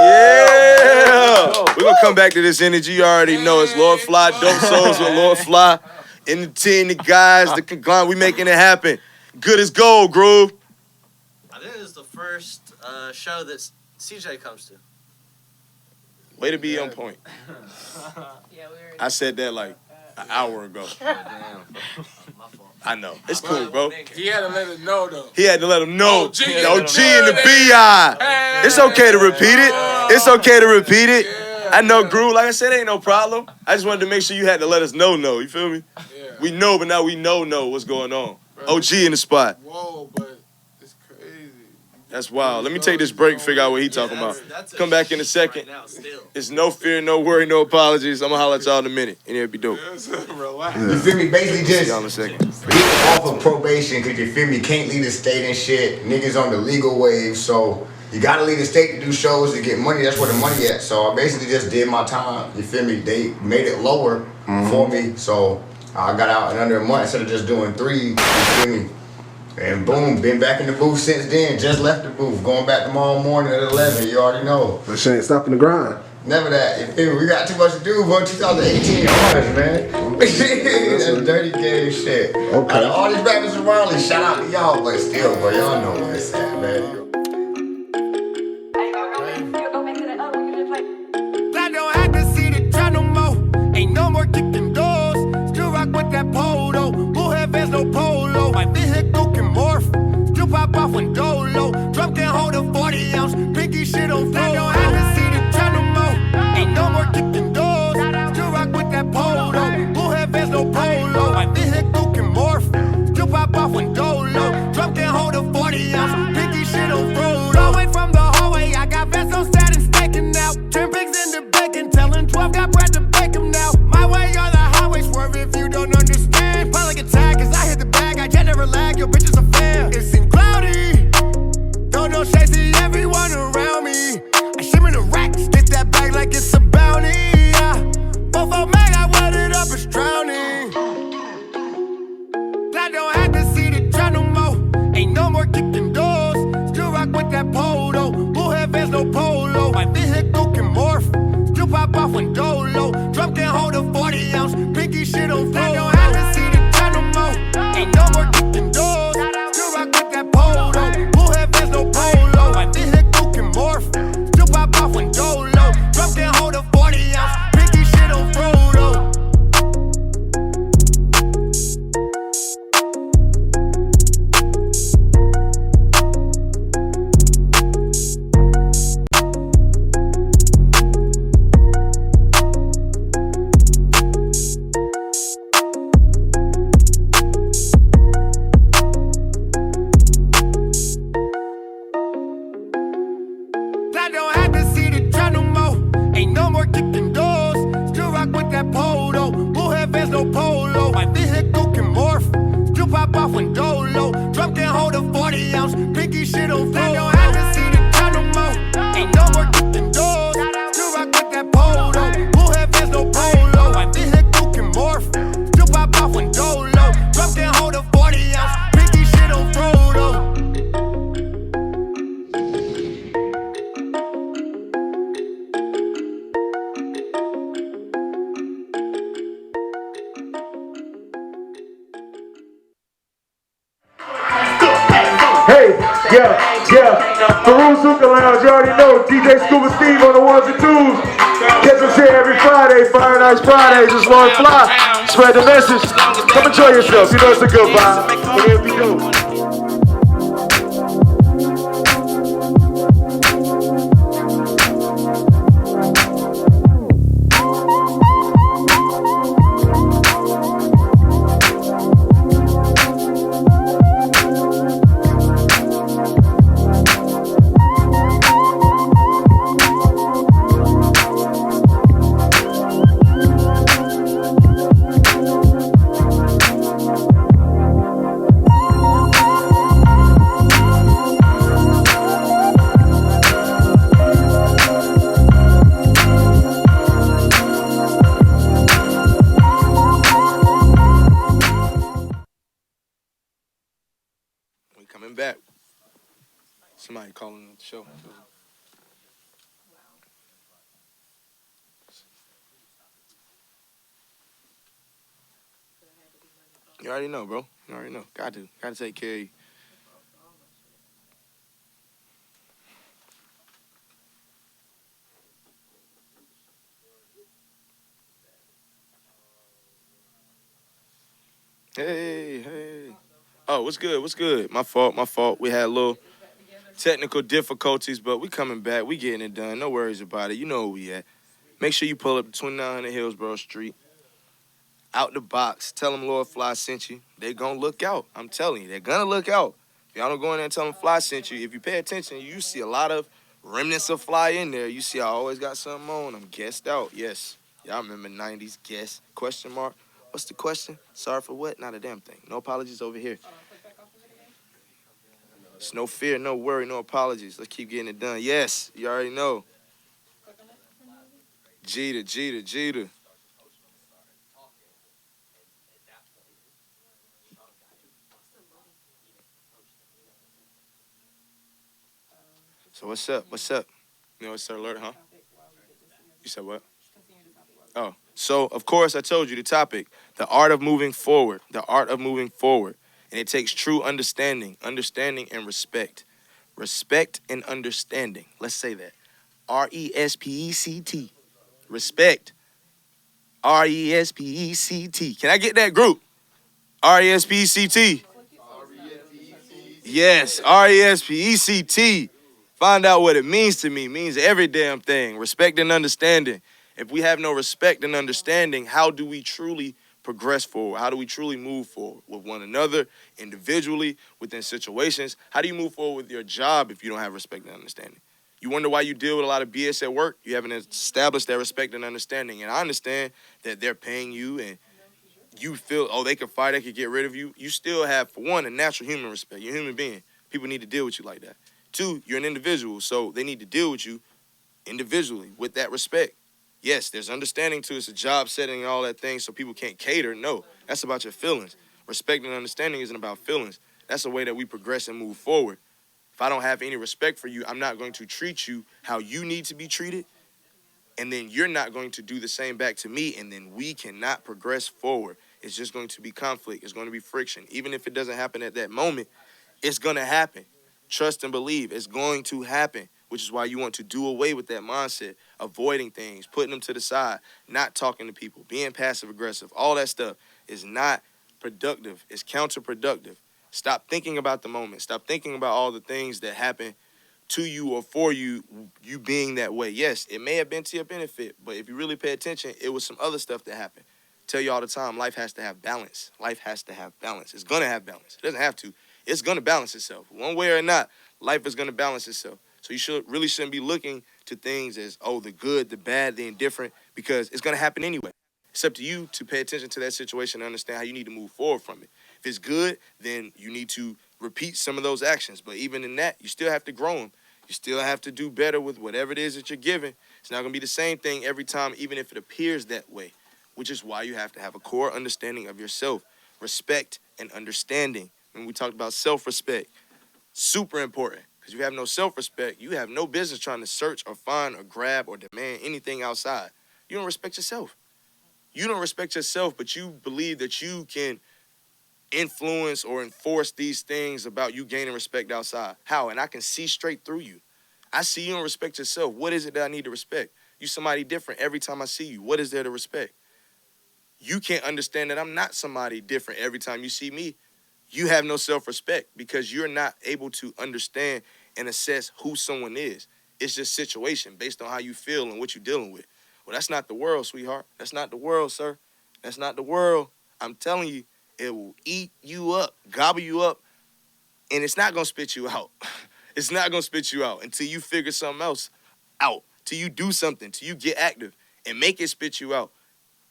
Speaker 1: Yeah. We're going to come back to this energy. You already know it's Lord Phly. Dope Souls with Lord Phly. In the team, the guys, the conglomerate. We making it happen. Good as gold, Groove.
Speaker 5: I think this is the first show that CJ comes to.
Speaker 1: Way to be on point. I said that like an hour ago.
Speaker 5: My fault.
Speaker 1: I know. It's cool, bro.
Speaker 4: He had to let it know, though.
Speaker 1: He had to let him know.
Speaker 4: OG
Speaker 1: The OG and the BI. It's okay to repeat it. It's okay to repeat it. I know, Groove. Like I said, ain't no problem. I just wanted to make sure you had to let us know. You feel me?
Speaker 4: Yeah.
Speaker 1: We know, but now we know what's going on. OG in the spot.
Speaker 4: Whoa, but it's crazy.
Speaker 1: That's wild. Let me take this break, figure out what he talking about.
Speaker 5: That's
Speaker 1: Come back in a second.
Speaker 5: Right now, still.
Speaker 1: It's no fear, no worry, no apologies. I'm gonna holler at y'all in a minute, and it'll be dope.
Speaker 6: You feel me? Basically
Speaker 1: See y'all in a
Speaker 6: just
Speaker 1: second.
Speaker 6: getting off of probation because you feel me, can't leave the state and shit. Niggas on the legal wave, so you gotta leave the state to do shows to get money. That's where the money at. So I basically just did my time. You feel me? They made it lower for me, so I got out in under a month instead of just doing 3. You feel me? And boom, been back in the booth since then. Just left the booth. Going back tomorrow morning at 11. You already know.
Speaker 7: But she ain't stopping the grind.
Speaker 6: Never that. You feel me? We got too much to do for 2018 honors, man. That's dirty game shit.
Speaker 7: Okay.
Speaker 6: Out of all these rappers around, shout out to y'all, but still, boy, y'all know where it's at, man.
Speaker 8: I don't have to see the try no more. Ain't no more kicking doors. Still rock with that polo. Bull heavens, no polo. My vehicle can morph. Still pop off when dolo. Drum can hold a 40 ounce. Pinky shit on floor. I don't have to see the try no more. Ain't no more kicking doors. Still rock with that polo. Bull heavens, no polo. My vehicle can morph. Still pop off when dolo. Drum can hold a 40 ounce. Pinky shit on floor. Away from the hallway, I got vests on set and staking out. 10 pigs in the bacon, telling 12 got bread to bake 'em now. My way or the highway, swerve if you don't understand. Probably get tagged, cause I hit the bag, I jet never lag, your bitch is a fan. It seemed cloudy, don't know shady, everyone around me. I shimmer the racks, get that bag like it's a bounty. Fofo mag, I wet it up, it's drowning. I don't have to see the try no more. Ain't no more kicking doors. Still rock with that polo. Bull heavens, no polo. My vehicle can morph. Still pop off when dolo. Drum can hold a 40 ounce. Pinky shit on floor. I don't have to see the try no more. Ain't no more kicking doors. Still rock with that polo. Bull heavens, no polo. My vehicle can morph. Still pop off when dolo. Drum can hold a 40 ounce. Pinky shit on Frodo. I don't have to see the try no more. Ain't no more kicking doors. Still rock with that polo. Bull heavens, no polo. My vehicle can morph. Still pop off when dolo. Drum can hold a 40 ounce. Pinky shit on floor. I don't have to see the try no more. Ain't no more kicking doors. Still rock with that polo. Bull heavens, no polo. My vehicle can morph. Still pop off when dolo. Drum can hold a 40 ounce. Pinky shit on Frodo.
Speaker 7: Hey, yeah. Peru Zuka Lounge, you already know. DJ Scuba Steve on the ones and twos. Catch us here every Friday, Fire Nights Fridays. It's Lord Phly. Spread the message. Come enjoy yourself. You know it's a good vibe. But it'll be dope.
Speaker 1: We coming back. Somebody calling the show. You already know, bro. You already know. Got to take care of you. Hey. Oh, what's good? What's good? My fault. We had a little technical difficulties, but we coming back. We getting it done. No worries about it. You know where we at. Make sure you pull up to 2900 Hillsborough Street. Out the box. Tell them Lord Phly sent you. They gonna look out. I'm telling you, they're gonna look out. Y'all don't go in there and tell them Phly sent you. If you pay attention, you see a lot of remnants of Phly in there. You see I always got something on. I'm guessed out. Yes. Y'all remember 90s guess? Question mark. What's the question? Sorry for what? Not a damn thing. No apologies over here. It's no fear, no worry, no apologies. Let's keep getting it done. Yes, you already know. Jeter, Jeter, Jeter. So what's up? What's up? You know, it's Sir Alert, huh? You said what? Oh, so of course I told you the topic, the art of moving forward, the art of moving forward. And it takes true understanding and respect. Respect and understanding. Let's say that. RESPECT. Respect. RESPECT. Can I get that group? RESPECT. Yes, RESPECT. Find out what it means to me. It means every damn thing. Respect and understanding. If we have no respect and understanding, how do we truly progress forward? How do we truly move forward with one another, individually, within situations? How do you move forward with your job if you don't have respect and understanding? You wonder why you deal with a lot of BS at work? You haven't established that respect and understanding. And I understand that they're paying you and you feel, oh, they could fight, they could get rid of you. You still have, for one, a natural human respect. You're a human being. People need to deal with you like that. Two, you're an individual, so they need to deal with you individually with that respect. Yes, there's understanding to it's a job setting and all that thing, so people can't cater. No, that's about your feelings. Respect and understanding isn't about feelings. That's the way that we progress and move forward. If I don't have any respect for you, I'm not going to treat you how you need to be treated, and then you're not going to do the same back to me, and then we cannot progress forward. It's just going to be conflict. It's going to be friction. Even if it doesn't happen at that moment, it's going to happen. Trust and believe. It's going to happen, which is why you want to do away with that mindset, avoiding things, putting them to the side, not talking to people, being passive-aggressive. All that stuff is not productive. It's counterproductive. Stop thinking about the moment. Stop thinking about all the things that happen to you or for you, you being that way. Yes, it may have been to your benefit, but if you really pay attention, it was some other stuff that happened. Tell you all the time, life has to have balance. Life has to have balance. It's going to have balance. It doesn't have to. It's going to balance itself. One way or not, life is going to balance itself. So you shouldn't be looking to things as, oh, the good, the bad, the indifferent, because it's going to happen anyway. It's up to you to pay attention to that situation and understand how you need to move forward from it. If it's good, then you need to repeat some of those actions. But even in that, you still have to grow them. You still have to do better with whatever it is that you're given. It's not going to be the same thing every time, even if it appears that way, which is why you have to have a core understanding of yourself, respect and understanding. When we talked about self-respect, super important. Because if you have no self-respect, you have no business trying to search or find or grab or demand anything outside. You don't respect yourself. You don't respect yourself, but you believe that you can influence or enforce these things about you gaining respect outside. How? And I can see straight through you. I see you don't respect yourself. What is it that I need to respect? You somebody different every time I see you. What is there to respect? You can't understand that I'm not somebody different every time you see me. You have no self-respect because you're not able to understand and assess who someone is. It's just situation based on how you feel and what you're dealing with. Well, that's not the world, sweetheart. That's not the world, sir. That's not the world. I'm telling you, it will eat you up, gobble you up, and it's not going to spit you out. It's not going to spit you out until you figure something else out, till you do something, till you get active and make it spit you out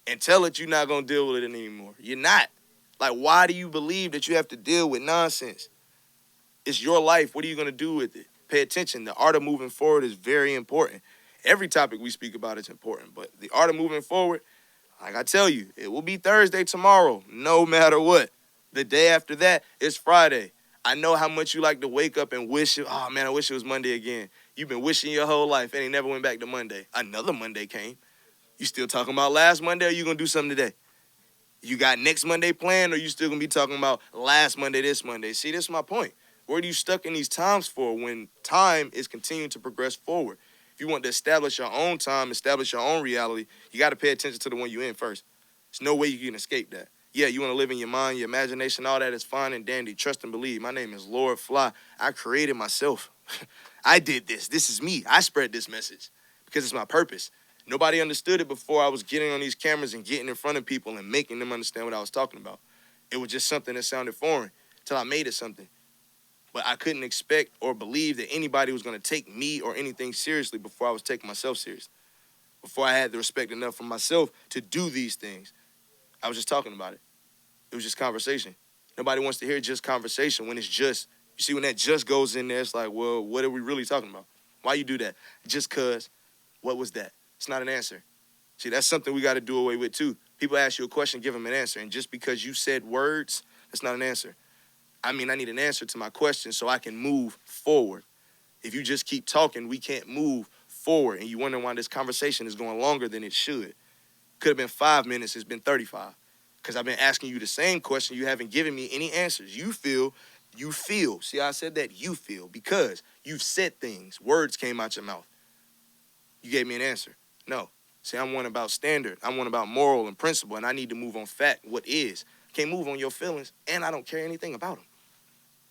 Speaker 1: and tell it you're not going to deal with it anymore. You're not. Like, why do you believe that you have to deal with nonsense? It's your life. What are you going to do with it? Pay attention. The art of moving forward is very important. Every topic we speak about is important, but the art of moving forward, like I tell you, it will be Thursday tomorrow, no matter what. The day after that, it's Friday. I know how much you like to wake up and wish, oh man, I wish it was Monday again. You've been wishing your whole life and it never went back to Monday. Another Monday came. You still talking about last Monday or you going to do something today? You got next Monday planned or you still going to be talking about last Monday, this Monday? See, this is my point. Where are you stuck in these times for when time is continuing to progress forward? If you want to establish your own time, establish your own reality, you got to pay attention to the one you're in first. There's no way you can escape that. Yeah, you want to live in your mind, your imagination, all that is fine and dandy. Trust and believe. My name is Lord Phly. I created myself. I did this. This is me. I spread this message because it's my purpose. Nobody understood it before I was getting on these cameras and getting in front of people and making them understand what I was talking about. It was just something that sounded foreign until I made it something. But I couldn't expect or believe that anybody was going to take me or anything seriously before I was taking myself serious. Before I had the respect enough for myself to do these things. I was just talking about it. It was just conversation. Nobody wants to hear just conversation when it's just. You see, when that just goes in there, it's like, well, what are we really talking about? Why you do that? Just cause. What was that? It's not an answer. See, that's something we got to do away with too. People ask you a question, give them an answer. And just because you said words, that's not an answer. I need an answer to my question so I can move forward. If you just keep talking, we can't move forward. And you wonder why this conversation is going longer than it should. Could have been 5 minutes, it's been 35. Because I've been asking you the same question. You haven't given me any answers. You feel. See how I said that? You feel. Because you've said things. Words came out your mouth. You gave me an answer. No. See, I'm one about standard. I'm one about moral and principle, and I need to move on fact, what is. I can't move on your feelings, and I don't care anything about them.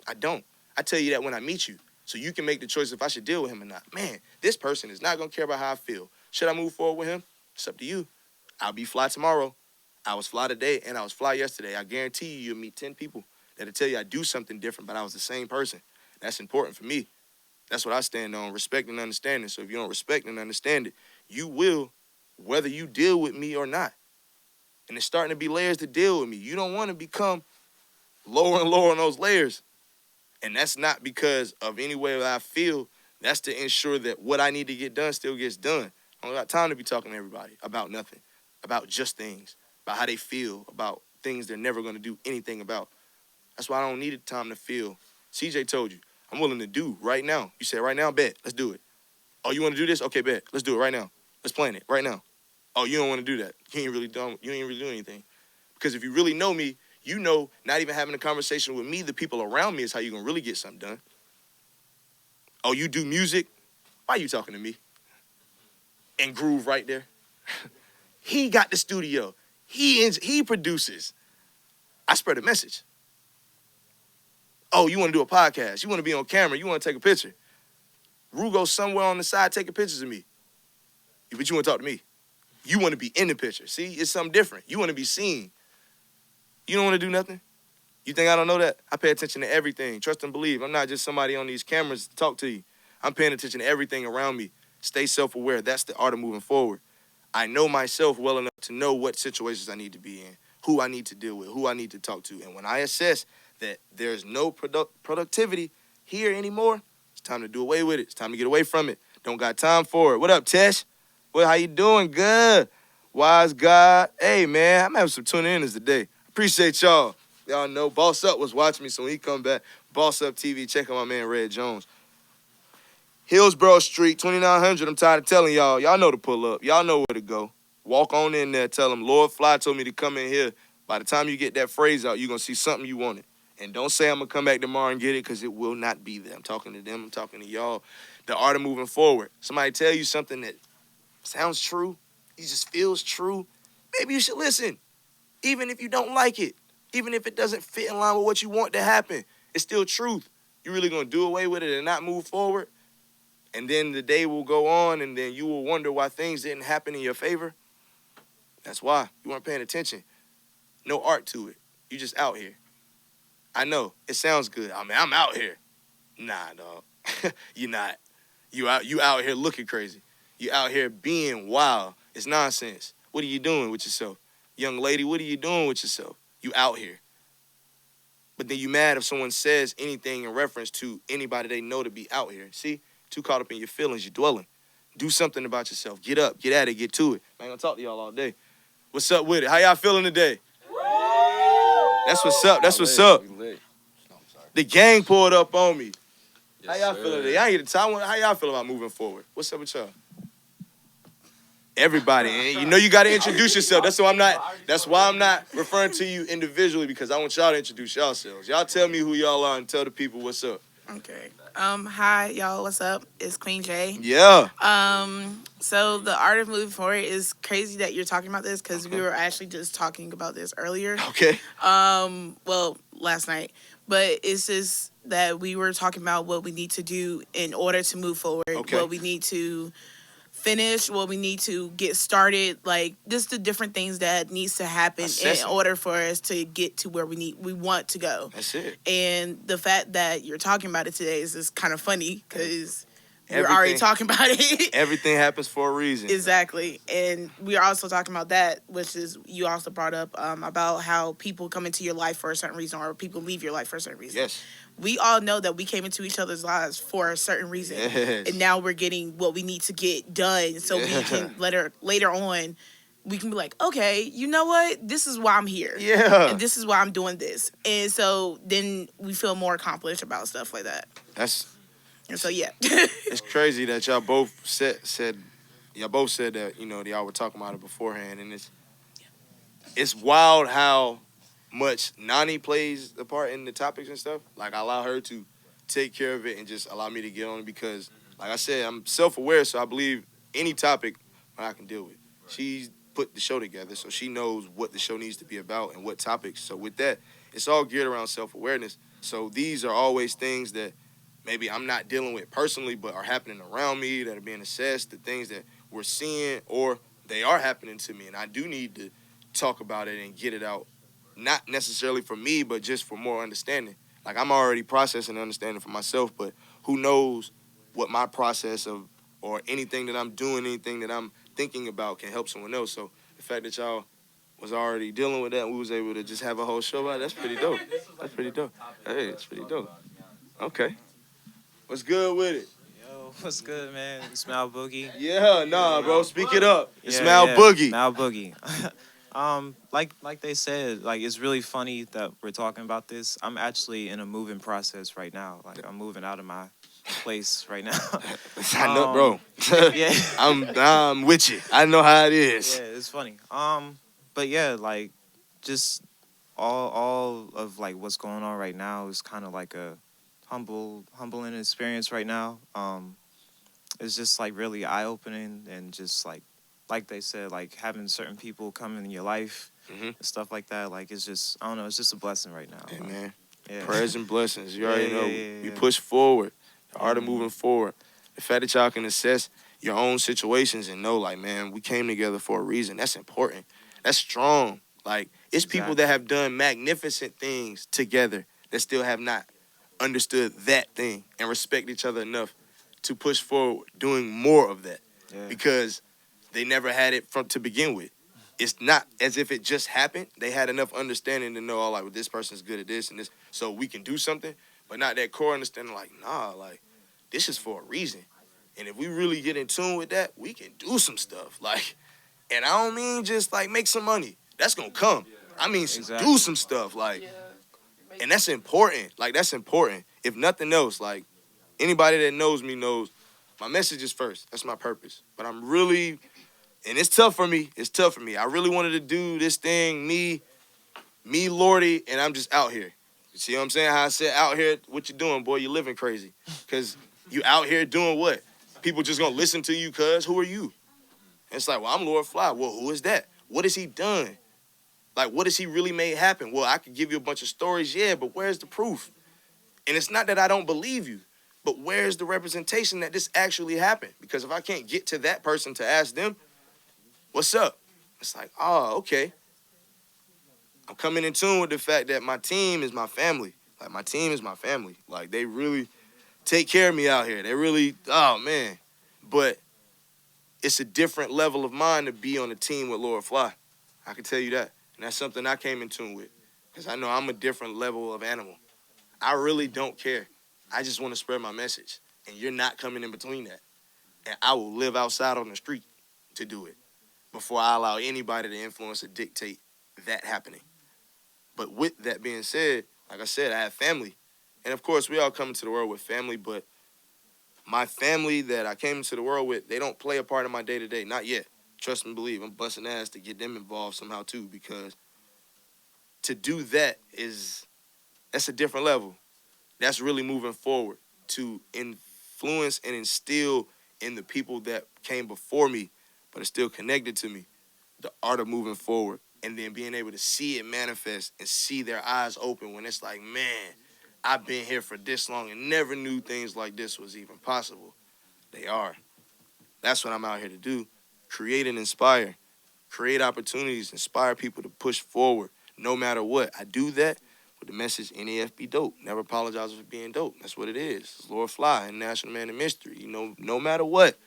Speaker 1: I don't. I tell you that when I meet you, so you can make the choice if I should deal with him or not. Man, this person is not going to care about how I feel. Should I move forward with him? It's up to you. I'll be fly tomorrow. I was fly today, and I was fly yesterday. I guarantee you'll meet 10 people that'll tell you I do something different, but I was the same person. That's important for me. That's what I stand on, respect and understanding. So if you don't respect and understand it, you will, whether you deal with me or not. And it's starting to be layers to deal with me. You don't want to become lower and lower on those layers. And that's not because of any way that I feel. That's to ensure that what I need to get done still gets done. I don't got time to be talking to everybody about nothing, about just things, about how they feel, about things they're never going to do anything about. That's why I don't need time to feel. CJ told you, I'm willing to do right now. You said right now, bet, let's do it. Oh, you want to do this? Okay, bet, let's do it right now. Let's plan it right now. Oh, you don't want to do that. You ain't really doing anything. Because if you really know me, you know not even having a conversation with me, the people around me, is how you're going to really get something done. Oh, you do music? Why are you talking to me? And Groove right there. He got the studio. He produces. I spread a message. Oh, you want to do a podcast? You want to be on camera? You want to take a picture? Rue goes somewhere on the side taking pictures of me. But you want to talk to me. You want to be in the picture. See, it's something different. You want to be seen. You don't want to do nothing? You think I don't know that? I pay attention to everything. Trust and believe. I'm not just somebody on these cameras to talk to you. I'm paying attention to everything around me. Stay self-aware. That's the art of moving forward. I know myself well enough to know what situations I need to be in, who I need to deal with, who I need to talk to. And when I assess that there's no productivity here anymore, it's time to do away with it. It's time to get away from it. Don't got time for it. What up, Tesh? Well, how you doing? Good. Wise God. Hey, man, I'm having some tuning in today. Appreciate y'all. Y'all know Boss Up was watching me, so when he come back, Boss Up TV, check out my man Red Jones. Hillsborough Street, 2900. I'm tired of telling y'all. Y'all know to pull up. Y'all know where to go. Walk on in there. Tell them, Lord Phly told me to come in here. By the time you get that phrase out, you're going to see something you wanted. And don't say I'm going to come back tomorrow and get it, because it will not be there. I'm talking to them. I'm talking to y'all. The art of moving forward. Somebody tell you something that sounds true. It just feels true. Maybe you should listen. Even if you don't like it. Even if it doesn't fit in line with what you want to happen. It's still truth. You really going to do away with it and not move forward? And then the day will go on, and then you will wonder why things didn't happen in your favor. That's why. You weren't paying attention. No art to it. You just out here. I know. It sounds good. I mean, I'm out here. Nah, dog. You're not. You out here looking crazy. You out here being wild. It's nonsense. What are you doing with yourself? Young lady, what are you doing with yourself? You out here. But then you mad if someone says anything in reference to anybody they know to be out here. See? Too caught up in your feelings, you're dwelling. Do something about yourself. Get up, get at it, get to it. I ain't gonna talk to y'all all day. What's up with it? How y'all feeling today? That's what's up, that's what's up. The gang pulled up on me. How y'all feeling today? I ain't get the time. How y'all feel about moving forward? What's up with y'all? Everybody, and you know you gotta introduce yourself. That's why I'm not referring to you individually, because I want y'all to introduce yourselves. Y'all tell me who y'all are and tell the people what's up.
Speaker 9: Okay. Hi, y'all. What's up? It's Queen J.
Speaker 1: Yeah.
Speaker 9: So the art of moving forward is crazy that you're talking about this, because we were actually just talking about this earlier.
Speaker 1: Okay.
Speaker 9: Well, last night. But it's just that we were talking about what we need to do in order to move forward.
Speaker 1: Okay.
Speaker 9: What we need to finish, what we need to get started, like just the different things that needs to happen in order for us to get to where we want to go.
Speaker 1: That's it.
Speaker 9: And the fact that you're talking about it today is just kind of funny because we're
Speaker 1: Everything-
Speaker 9: already talking about it.
Speaker 1: Everything happens for a reason.
Speaker 9: Exactly. And we are also talking about that, which is you also brought up about how people come into your life for a certain reason or people leave your life for a certain reason.
Speaker 1: Yes.
Speaker 9: We all know that we came into each other's lives for a certain reason.
Speaker 1: Yes.
Speaker 9: And now we're getting what we need to get done so we can later on we can be like, okay, you know what? This is why I'm here.
Speaker 1: Yeah.
Speaker 9: And this is why I'm doing this. And so then we feel more accomplished about stuff like that. And so yeah.
Speaker 1: It's crazy that y'all both said that, you know, y'all were talking about it beforehand, and it's wild how much Nani plays a part in the topics and stuff. Like, I allow her to take care of it and just allow me to get on it because, like I said, I'm self-aware, so I believe any topic I can deal with. She's put the show together, so she knows what the show needs to be about and what topics. So with that, it's all geared around self-awareness. So these are always things that maybe I'm not dealing with personally, but are happening around me, that are being assessed, the things that we're seeing, or they are happening to me. And I do need to talk about it and get it out, not necessarily for me, but just for more understanding. Like, I'm already processing and understanding for myself, but who knows what my process of, or anything that I'm doing, anything that I'm thinking about can help someone else. So the fact that y'all was already dealing with that and we was able to just have a whole show about it, that's pretty dope. That's pretty dope. Hey, it's pretty dope. Okay. What's good with it?
Speaker 10: Yo, what's good, man? It's Mal Boogie.
Speaker 1: Yeah, nah, bro. Speak it up. It's
Speaker 10: Yeah,
Speaker 1: Mal Boogie.
Speaker 10: Mal Boogie. Like they said, like it's really funny that we're talking about this. I'm actually in a moving process right now. Like I'm moving out of my place right now.
Speaker 1: I know, bro.
Speaker 10: Yeah.
Speaker 1: I'm with you. I know how it is.
Speaker 10: Yeah, it's funny. But yeah, like just all of like what's going on right now is kind of like a humbling experience right now. It's just like really eye opening and just like they said, like having certain people come in your life and stuff like that. Like it's just I don't know, it's just a blessing right now.
Speaker 1: Hey,
Speaker 10: like,
Speaker 1: man.
Speaker 10: Yeah.
Speaker 1: Prayers and blessings. You already know.
Speaker 10: Yeah.
Speaker 1: We push forward. The art of moving forward. The fact that y'all can assess your own situations and know, like, man, we came together for a reason. That's important. That's strong. Like, it's people that have done magnificent things together that still have not understood that thing and respect each other enough to push forward doing more of that.
Speaker 10: Yeah.
Speaker 1: Because they never had it to begin with. It's not as if it just happened. They had enough understanding to know, oh, like, well, this person's good at this and this, so we can do something. But not that core understanding, like, nah, like, this is for a reason. And if we really get in tune with that, we can do some stuff. Like, and I don't mean just, like, make some money. That's going to come. I mean, do some stuff. Like, and that's important. Like, that's important. If nothing else, like, anybody that knows me knows my message is first. That's my purpose. But I'm really, and it's tough for me. It's tough for me. I really wanted to do this thing, me, Lordy, and I'm just out here. You see what I'm saying? How I said out here, what you doing, boy? You living crazy. Because you out here doing what? People just going to listen to you, cuz. Who are you? And it's like, well, I'm Lord Phly. Well, who is that? What has he done? Like, what has he really made happen? Well, I could give you a bunch of stories, yeah, but where's the proof? And it's not that I don't believe you, but where's the representation that this actually happened? Because if I can't get to that person to ask them, what's up? It's like, oh, okay. I'm coming in tune with the fact that my team is my family. Like, my team is my family. Like, they really take care of me out here. They really, oh, man. But it's a different level of mind to be on a team with Lord Phly. I can tell you that. And that's something I came in tune with. Because I know I'm a different level of animal. I really don't care. I just want to spread my message. And you're not coming in between that. And I will live outside on the street to do it before I allow anybody to influence or dictate that happening. But with that being said, like I said, I have family. And of course, we all come into the world with family, but my family that I came into the world with, they don't play a part in my day-to-day. Not yet. Trust and believe. I'm busting ass to get them involved somehow too, because to do that that's a different level. That's really moving forward to influence and instill in the people that came before me, but are still connected to me, the art of moving forward. And then being able to see it manifest and see their eyes open when it's like, man, I've been here for this long and never knew things like this was even possible. They are. That's what I'm out here to do. Create and inspire. Create opportunities, inspire people to push forward no matter what. I do that with the message NEF be dope. Never apologize for being dope. That's what it is. It's Lord Phly, International Man of Mystery. You know, no matter what,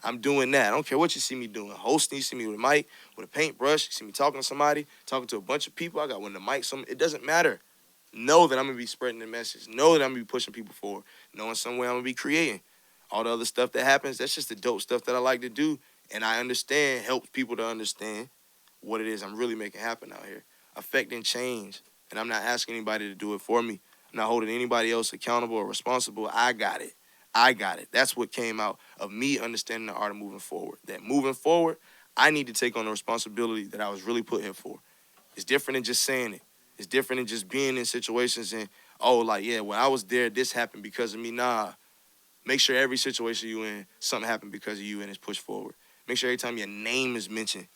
Speaker 1: I'm doing that. I don't care what you see me doing. Hosting, you see me with a mic, with a paintbrush, you see me talking to somebody, talking to a bunch of people. I got one of the mics. It doesn't matter. Know that I'm going to be spreading the message. Know that I'm going to be pushing people forward. Know in some way I'm going to be creating. All the other stuff that happens, that's just the dope stuff that I like to do. And I understand, helps people to understand what it is I'm really making happen out here. Affecting change. And I'm not asking anybody to do it for me. I'm not holding anybody else accountable or responsible. I got it. I got it. That's what came out of me understanding the art of moving forward. That moving forward, I need to take on the responsibility that I was really put here for. It's different than just saying it. It's different than just being in situations and, oh, like, yeah, when I was there, this happened because of me. Nah. Make sure every situation you in, something happened because of you and it's pushed forward. Make sure every time your name is mentioned,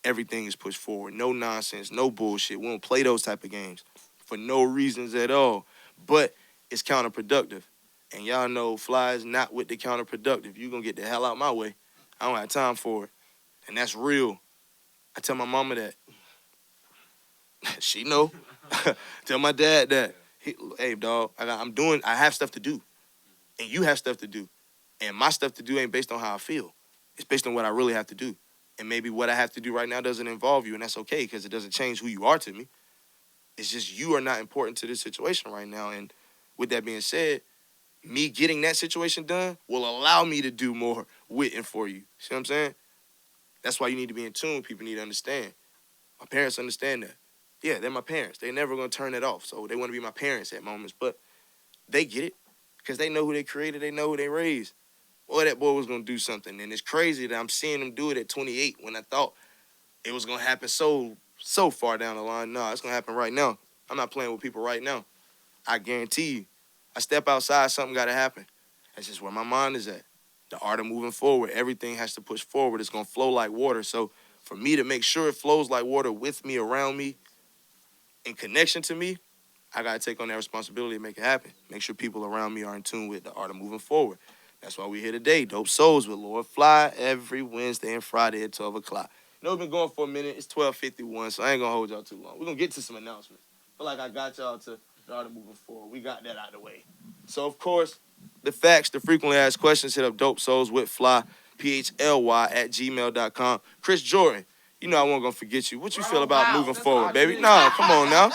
Speaker 1: everything is pushed forward. No nonsense, no bullshit. We don't play those type of games for no reasons at all. But it's counterproductive. And y'all know Phly is not with the counterproductive. You gonna get the hell out my way. I don't have time for it. And that's real. I tell my mama that. She know. Tell my dad that. Hey, dog, I have stuff to do. And you have stuff to do. And my stuff to do ain't based on how I feel. It's based on what I really have to do. And maybe what I have to do right now doesn't involve you, and that's okay because it doesn't change who you are to me. It's just you are not important to this situation right now. And with that being said, me getting that situation done will allow me to do more with and for you. See what I'm saying? That's why you need to be in tune. People need to understand. My parents understand that. Yeah, they're my parents. They're never going to turn it off. So they want to be my parents at moments. But they get it because they know who they created. They know who they raised. Boy, that boy was going to do something. And it's crazy that I'm seeing him do it at 28 when I thought it was going to happen so far down the line. No, it's going to happen right now. I'm not playing with people right now. I guarantee you. I step outside, something got to happen. That's just where my mind is at. The art of moving forward. Everything has to push forward. It's going to flow like water. So for me to make sure it flows like water with me, around me, in connection to me, I got to take on that responsibility to make it happen. Make sure people around me are in tune with the art of moving forward. That's why we're here today. Dope Souls with Lord Phly every Wednesday and Friday at 12 o'clock. You know, we've been going for a minute. It's 12:51, so I ain't going to hold y'all too long. We're going to get to some announcements. I feel like I got y'all to the art of moving forward. We got that out of the way. So, of course, the facts, the frequently asked questions, hit up Dope Souls with Phly, PHLY @gmail.com. Chris Jordan, you know I wasn't going to forget you. What you feel about moving forward, baby? No, come on now.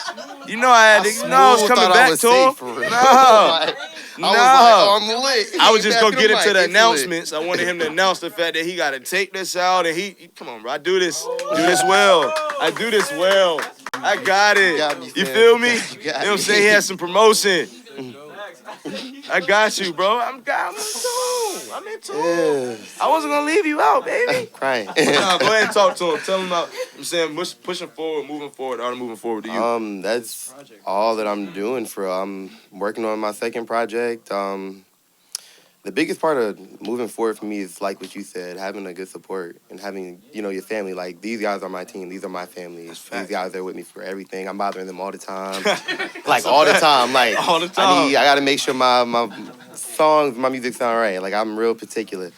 Speaker 1: You know I had to, you know I was coming back to him. No. I was just going to get into the announcements. I wanted him to announce the fact that he got to take this out. And he come on, bro. I do this well. I do this well. I got it. You feel me? You know what I'm saying? He had some promotion. I got you, bro. I'm in tune. I'm in tune. Yeah. I wasn't going to leave you out, baby.
Speaker 11: Crying.
Speaker 1: No, go ahead and talk to him. Tell him about, I'm saying, pushing forward, moving forward, art of moving forward to you.
Speaker 11: That's all that I'm doing for real. I'm working on my second project. The biggest part of moving forward for me is like what you said, having a good support and having, you know, your family. Like, these guys are my team. These are my family. These guys are with me for everything. I'm bothering them all the time. Like, all the time. Like,
Speaker 1: all the time.
Speaker 11: I got to make sure my songs, my music sound right. Like, I'm real particular.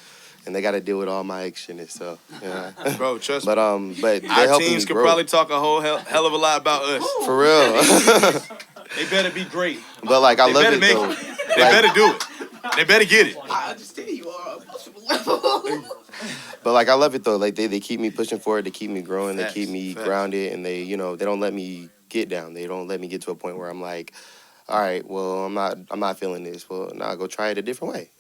Speaker 11: And they got to deal with all my extraness, so, yeah.
Speaker 1: Bro, trust me.
Speaker 11: But
Speaker 1: our teams could probably talk a whole hell of a lot about us.
Speaker 11: For real.
Speaker 1: They better be great.
Speaker 11: But, like, I love it, though.
Speaker 1: They better do it. They better get it.
Speaker 9: I understand you are level.
Speaker 11: But, like, I love it, though. Like, they keep me pushing forward. They keep me growing. They keep me grounded. And they, you know, they don't let me get down. They don't let me get to a point where I'm like, all right, well, I'm not feeling this. Well, now go try it a different way.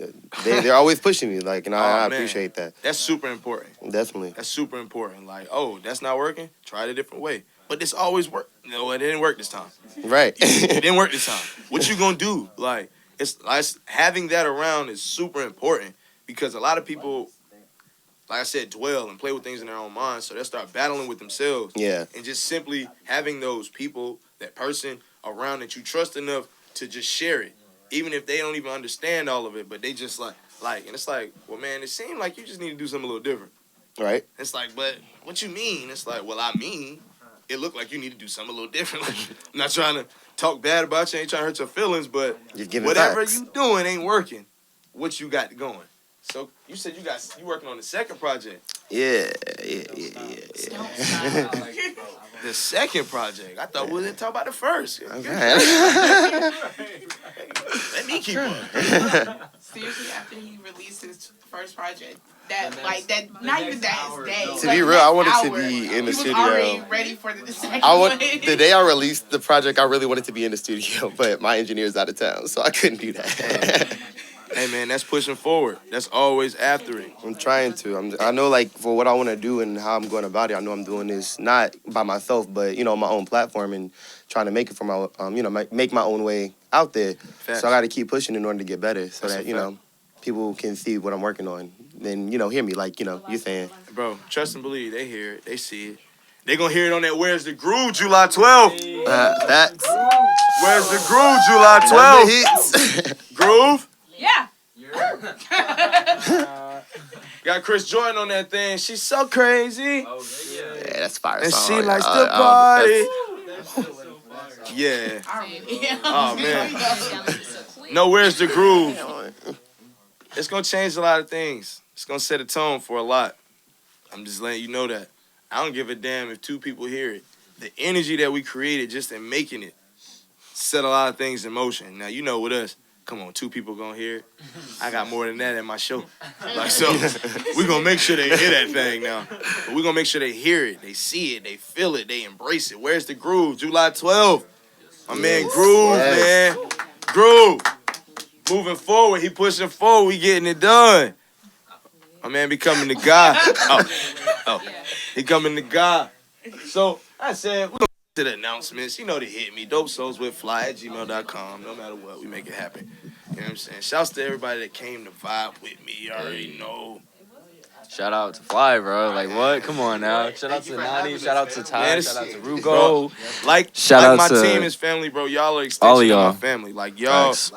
Speaker 11: They're always pushing me, like, and I appreciate that.
Speaker 1: That's super important.
Speaker 11: Definitely.
Speaker 1: That's super important. Like, oh, that's not working? Try it a different way. But this always works. No, it didn't work this time.
Speaker 11: Right.
Speaker 1: It didn't work this time. What you gonna do? Like, it's having that around is super important because a lot of people, like I said, dwell and play with things in their own minds, so they'll start battling with themselves.
Speaker 11: Yeah.
Speaker 1: And just simply having those people, that person around that you trust enough to just share it, even if they don't even understand all of it, but they just like, and it's like, well, man, it seemed like you just need to do something a little different.
Speaker 11: Right.
Speaker 1: It's like, but what you mean? It's like, well, I mean, it looked like you need to do something a little different. Like, I'm not trying to talk bad about you, ain't trying to hurt your feelings, but whatever you doing ain't working. What you got going? So you said you working on the second project.
Speaker 11: Yeah.
Speaker 1: The second project. I thought we was talking about the first.
Speaker 11: Okay.
Speaker 1: Let me keep up.
Speaker 9: Seriously, after he released his first project, not even that day.
Speaker 11: To be real, I wanted to be in the
Speaker 9: he was
Speaker 11: studio.
Speaker 9: already ready for the second
Speaker 11: The day I released the project, I really wanted to be in the studio, but my engineer's out of town, so I couldn't do that.
Speaker 1: Hey man, that's pushing forward. That's always after it.
Speaker 11: I'm trying to. I know, like, for what I want to do and how I'm going about it, I know I'm doing this not by myself, but, you know, on my own platform and trying to make it for my, make my own way out there.
Speaker 1: Facts.
Speaker 11: So I got to keep pushing in order to get better so
Speaker 1: That's
Speaker 11: that,
Speaker 1: a
Speaker 11: you
Speaker 1: fact.
Speaker 11: know, people can see what I'm working on. Then, you know, hear me, like, you know, you're saying.
Speaker 1: Bro, trust and believe. They hear it. They see it. They gonna hear it on that Where's the Groove July 12th.
Speaker 11: That's
Speaker 1: Where's the Groove July 12th?
Speaker 11: hits.
Speaker 1: Groove?
Speaker 9: Yeah.
Speaker 1: Got Chris Jordan on that thing. She's so crazy.
Speaker 11: Yeah, that's fire
Speaker 1: And
Speaker 11: song.
Speaker 1: she likes
Speaker 11: I-
Speaker 1: to
Speaker 11: I-
Speaker 1: party. Yeah.
Speaker 9: Already.
Speaker 1: Oh, man. No, Where's the Groove? It's gonna change a lot of things. It's gonna set a tone for a lot. I'm just letting you know that. I don't give a damn if 2 people hear it. The energy that we created just in making it set a lot of things in motion. Now, you know with us, come on, 2 people gonna hear it. I got more than that at my show. Like, so we gonna make sure they hear that thing now. But we gonna make sure they hear it, they see it, they feel it, they embrace it. Where's the Groove? July 12th. My man Groove, man. Groove. Moving forward, he pushing forward, we getting it done. My man becoming the guy. Oh. He coming the guy. So I said, we're going to the announcements. You know, they hit me. DopeSoulsWithFly@gmail.com. No matter what, we make it happen. You know what I'm saying? Shouts to everybody that came to vibe with me. You already know.
Speaker 3: Shout out to Phly, bro. Like, what? Come on now. Shout out to Nani. Shout out to Ty.
Speaker 1: Man,
Speaker 3: Shout out to
Speaker 1: bro,
Speaker 3: Rugo.
Speaker 1: like
Speaker 3: Shout out
Speaker 1: my
Speaker 3: to
Speaker 1: team is family, bro. Y'all are
Speaker 3: all
Speaker 1: extension
Speaker 3: of
Speaker 1: of
Speaker 3: y'all.
Speaker 1: my family. Like, y'all,
Speaker 3: Facts.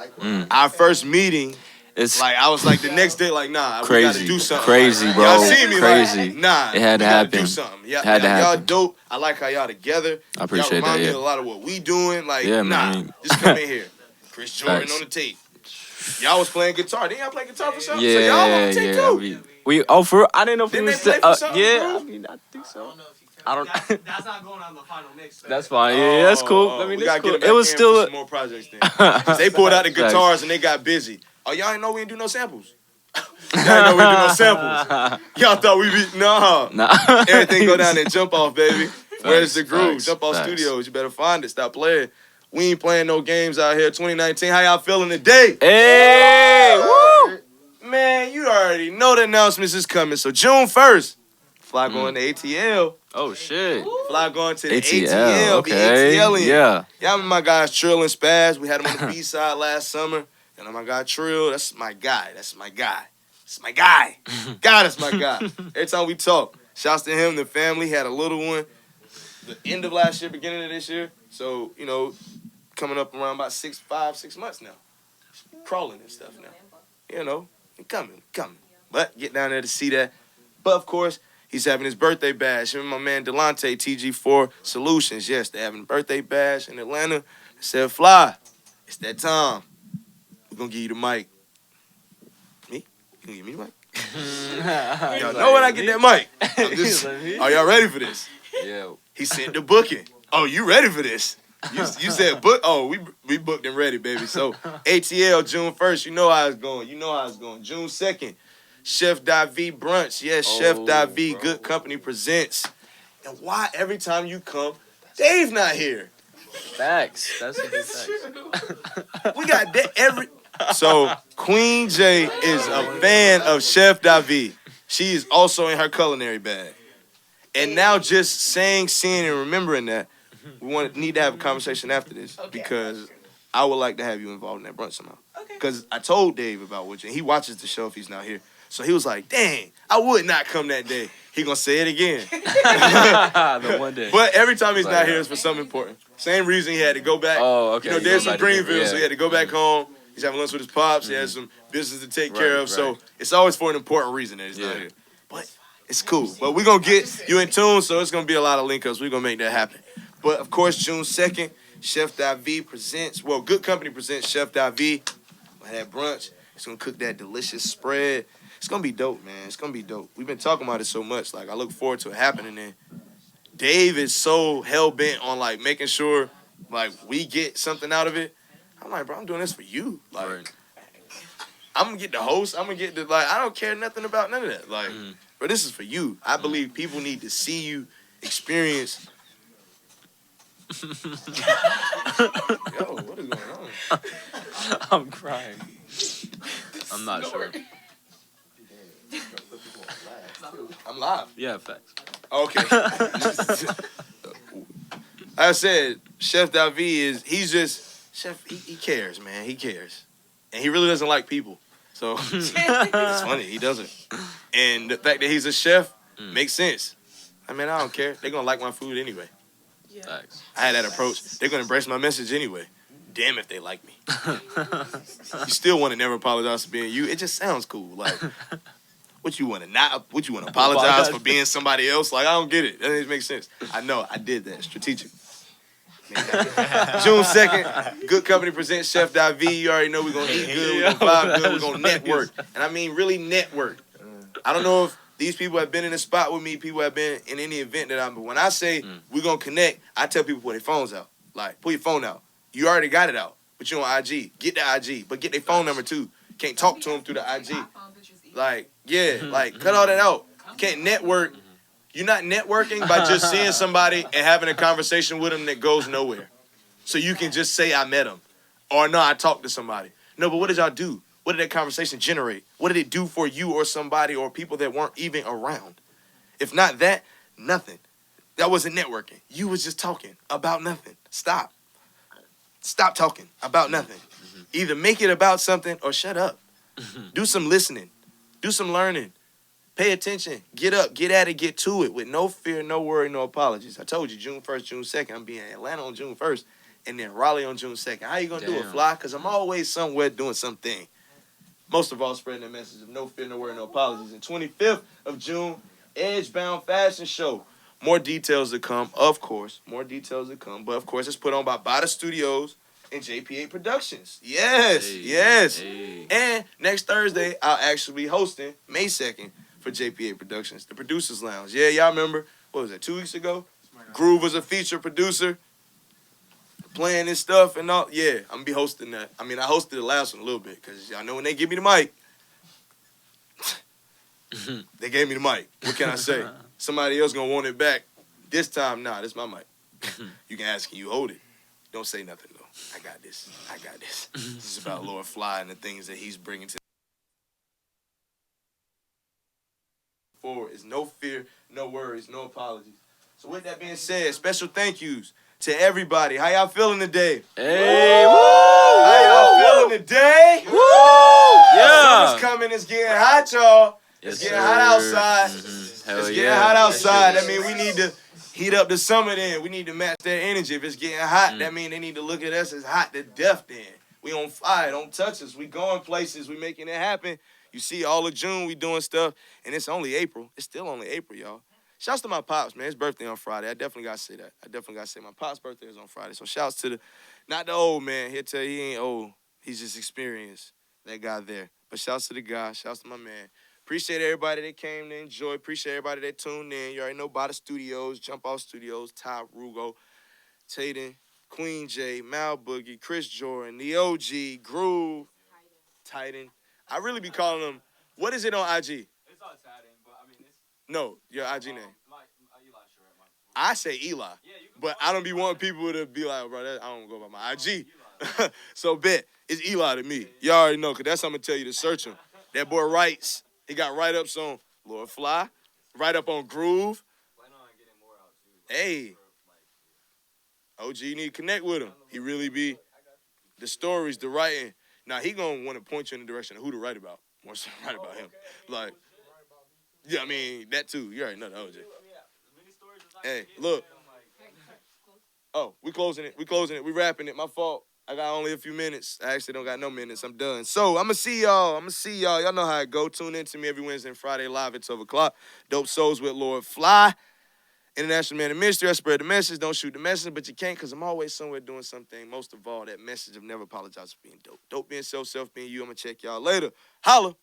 Speaker 1: our first meeting,
Speaker 3: It's
Speaker 1: like, I was like the next day, like, nah, we
Speaker 3: crazy.
Speaker 1: gotta do something.
Speaker 3: Crazy,
Speaker 1: Like,
Speaker 3: bro.
Speaker 1: Y'all see me,
Speaker 3: Crazy.
Speaker 1: like, nah,
Speaker 3: It had to
Speaker 1: we gotta
Speaker 3: happen.
Speaker 1: do something. Yeah,
Speaker 3: Had to
Speaker 1: y'all
Speaker 3: happen.
Speaker 1: dope. I like how y'all together.
Speaker 3: I appreciate
Speaker 1: y'all remind
Speaker 3: that,
Speaker 1: me
Speaker 3: yeah.
Speaker 1: of a lot of what we doing. Like,
Speaker 3: Yeah,
Speaker 1: nah,
Speaker 3: man.
Speaker 1: just come in here. Chris Jordan
Speaker 3: Facts.
Speaker 1: on the tape. Y'all was playing guitar. Didn't y'all play guitar for something?
Speaker 3: Yeah,
Speaker 1: so y'all on the tape
Speaker 3: yeah.
Speaker 1: too.
Speaker 3: We for real? I didn't know if
Speaker 1: Didn't
Speaker 3: we
Speaker 1: they
Speaker 3: was
Speaker 1: play for something,
Speaker 3: yeah,
Speaker 1: bro?
Speaker 3: I mean, I think so. I don't.
Speaker 5: That's not going on the final mix.
Speaker 3: That's fine. Yeah, that's cool. I mean,
Speaker 1: we
Speaker 3: that's
Speaker 1: gotta
Speaker 3: cool.
Speaker 1: get them
Speaker 3: It was
Speaker 1: back in
Speaker 3: still
Speaker 1: for some more projects then. 'Cause they pulled out the
Speaker 3: Facts.
Speaker 1: guitars and they got busy. Oh, y'all ain't know we didn't do no samples. Y'all ain't know we didn't do no samples. Y'all thought we be nah. Everything go down there, jump off, baby. Where's the Groove?
Speaker 3: Facts,
Speaker 1: Jump off
Speaker 3: facts.
Speaker 1: Studios. You better find it. Stop playing. We ain't playing no games out here. 2019. How y'all feeling today?
Speaker 3: Hey, woo!
Speaker 1: Man, you already know the announcements is coming. So June 1st, Fly going to ATL.
Speaker 3: Oh shit.
Speaker 1: Fly going to the
Speaker 3: ATL.
Speaker 1: ATL.
Speaker 3: Okay.
Speaker 1: Be ATLing.
Speaker 3: Yeah.
Speaker 1: Y'all remember my guys Trill and Spaz? We had him on the B-side last summer. And my guy Trill, that's my guy. That's my guy. That's my guy. God, that's my guy. Every time we talk, shouts to him, the family. Had a little one the end of last year, beginning of this year. So, you know, coming up around about 6 months now. Crawling and stuff now. You know, coming. But get down there to see that. But, of course, he's having his birthday bash. Him and my man Delonte, TG4 Solutions. Yes, they're having a birthday bash in Atlanta. I said, Fly, it's that time. We're going to give you the mic. Me? You going to give me the mic? Y'all know when I get that mic. I'm just, are y'all ready for this?
Speaker 3: Yeah.
Speaker 1: He sent the booking. Oh, you ready for this? You said book. Oh, we booked and ready, baby. So ATL June 1st. You know how it's going. June 2nd, Chef Davi brunch. Yes, Chef Davi. Good Company presents. And why every time you come, Dave not here?
Speaker 3: Facts. That's a big fact.
Speaker 1: We got every. So Queen J is a fan of Chef Davi. She is also in her culinary bag. And now just saying, seeing, and remembering that, we need to have a conversation after this because I would like to have you involved in that brunch somehow. Because I told Dave about what he watches the show if he's not here. So he was like, dang, I would not come that day. He gonna say it again.
Speaker 3: The one day.
Speaker 1: But every time he's not here, it's for something important. Same reason he had to go back.
Speaker 3: Oh, okay.
Speaker 1: You know, Dave's from Greenville, so he
Speaker 3: yeah.
Speaker 1: had to go back home. He's having lunch with his pops. He has some business to take care of.
Speaker 3: Right.
Speaker 1: So it's always for an important reason that he's not here. But it's cool. But we're going to get you in tune, so it's going to be a lot of link-ups. We're going to make that happen. But, of course, June 2nd, Chef Davi presents, Good Company presents Chef Davi. We'll have brunch. He's going to cook that delicious spread. It's gonna be dope, man. It's gonna be dope. We've been talking about it so much. Like, I look forward to it happening. And Dave is so hell bent on like making sure like we get something out of it. I'm like, bro, I'm doing this for you. Like,
Speaker 3: Right.
Speaker 1: I'm gonna get the host. I'm gonna get the like. I don't care nothing about none of that. Like, bro, this is for you. I believe people need to see you experience. Yo, what is going on?
Speaker 3: I'm crying. I'm not sure.
Speaker 1: I'm live.
Speaker 3: Yeah, facts.
Speaker 1: Okay. I said, Chef David he's just, Chef, he cares, man. He cares. And he really doesn't like people. So, it's funny. He doesn't. And the fact that he's a chef makes sense. I mean, I don't care. They're going to like my food anyway.
Speaker 3: Facts.
Speaker 1: I had that approach. They're going to embrace my message anyway. Damn if they like me. You still want to never apologize for being you. It just sounds cool. Like, what you want to apologize for being somebody else? Like, I don't get it. That doesn't make sense. I know. I did that. Strategic. June 2nd, Good Company presents Chef David. You already know we're going to eat good. We're going to vibe good. We're going to network. And I mean really network. I don't know if these people have been in a spot with me, people have been in any event that I'm, but when I say we're going to connect, I tell people pull their phones out. Like, pull your phone out. You already got it out, but you're on IG. Get the IG, but get their phone number too. Can't talk to them through the IG. Like, yeah, like, cut all that out. You can't network. You're not networking by just seeing somebody and having a conversation with them that goes nowhere. So you can just say, I met them. Or, no, I talked to somebody. No, but what did y'all do? What did that conversation generate? What did it do for you or somebody or people that weren't even around? If not that, nothing. That wasn't networking. You was just talking about nothing. Stop. Stop talking about nothing. Either make it about something or shut up. Do some listening. Do some learning. Pay attention. Get up. Get at it. Get to it with no fear, no worry, no apologies. I told you, June 1st, June 2nd. I'm being in Atlanta on June 1st and then Raleigh on June 2nd. How you going to do it, Phly? Because I'm always somewhere doing something. Most of all, spreading the message of no fear, no worry, no apologies. And 25th of June, Edgebound Fashion Show. More details to come, of course. More details to come. But, of course, it's put on by Bada Studios and JP8 Productions. Yes, yes.
Speaker 3: Hey.
Speaker 1: And next Thursday, I'll actually be hosting, May 2nd, for JP8 Productions, the Producers Lounge. Yeah, y'all remember, what was that, 2 weeks ago? Groove was a feature producer, playing this stuff and all. Yeah, I'm going to be hosting that. I mean, I hosted the last one a little bit, because y'all know when they give me the mic, they gave me the mic. What can I say? Somebody else going to want it back. This time, nah, this is my mic. You can ask, can you hold it? Don't say nothing, though. I got this. I got this. This is about Lord Phly and the things that he's bringing to forward. Is no fear, no worries, no apologies. So with that being said, special thank yous to everybody. How y'all feeling today?
Speaker 3: Hey, woo!
Speaker 1: How y'all feeling today?
Speaker 3: Woo! Yeah.
Speaker 1: Summer's coming. It's getting hot, y'all.
Speaker 3: Yes,
Speaker 1: it's getting
Speaker 3: sir.
Speaker 1: hot outside.
Speaker 3: Hell
Speaker 1: It's
Speaker 3: yeah.
Speaker 1: getting hot outside. That mean we need to heat up the summer then. We need to match that energy. If it's getting hot, that mean they need to look at us as hot to death then. We on fire. Don't touch us. We going places. We making it happen. You see, all of June we doing stuff, and it's only April. It's still only April, y'all. Shouts to my pops, man. His birthday on Friday. I definitely got to say that. I definitely got to say my pops' birthday is on Friday. So shouts to not the old man. He'll tell you he ain't old. He's just experienced. That guy there. But shouts to the guy. Shouts to my man. Appreciate everybody that came to enjoy. Appreciate everybody that tuned in. You already know Bada Studios, Jump Off Studios, Ty Rugo, Taden, Queen J, Mal Boogie, Chris Jordan, the OG, Groove, Titan. I really be calling them, what is it on IG?
Speaker 3: It's on Titan, but I mean, it's...
Speaker 1: No, your IG name.
Speaker 3: Eli Sherrod.
Speaker 1: I say Eli, but I don't be wanting people to be like, bro, I don't go by my IG. So bet, it's Eli to me. You already know, because that's how I'm going to tell you to search him. That boy writes. He got write-ups on Lord Phly, write-up on Groove. Hey. OG, you need to connect with him. He really be the stories, the writing. Now, he going to want to point you in the direction of who to write about. More so write about him. Like, yeah, I mean, that too. You already know the OG. Hey, look. Oh, we closing it. We wrapping it. My fault. I got only a few minutes. I actually don't got no minutes. I'm done. So, I'm going to see y'all. Y'all know how it go. Tune in to me every Wednesday and Friday live at 12 o'clock. Dope Souls with Lord Phly. International Man of Ministry. I spread the message. Don't shoot the message, but you can't because I'm always somewhere doing something. Most of all, that message of never apologize for being dope. Dope being self being you. I'm going to check y'all later. Holla.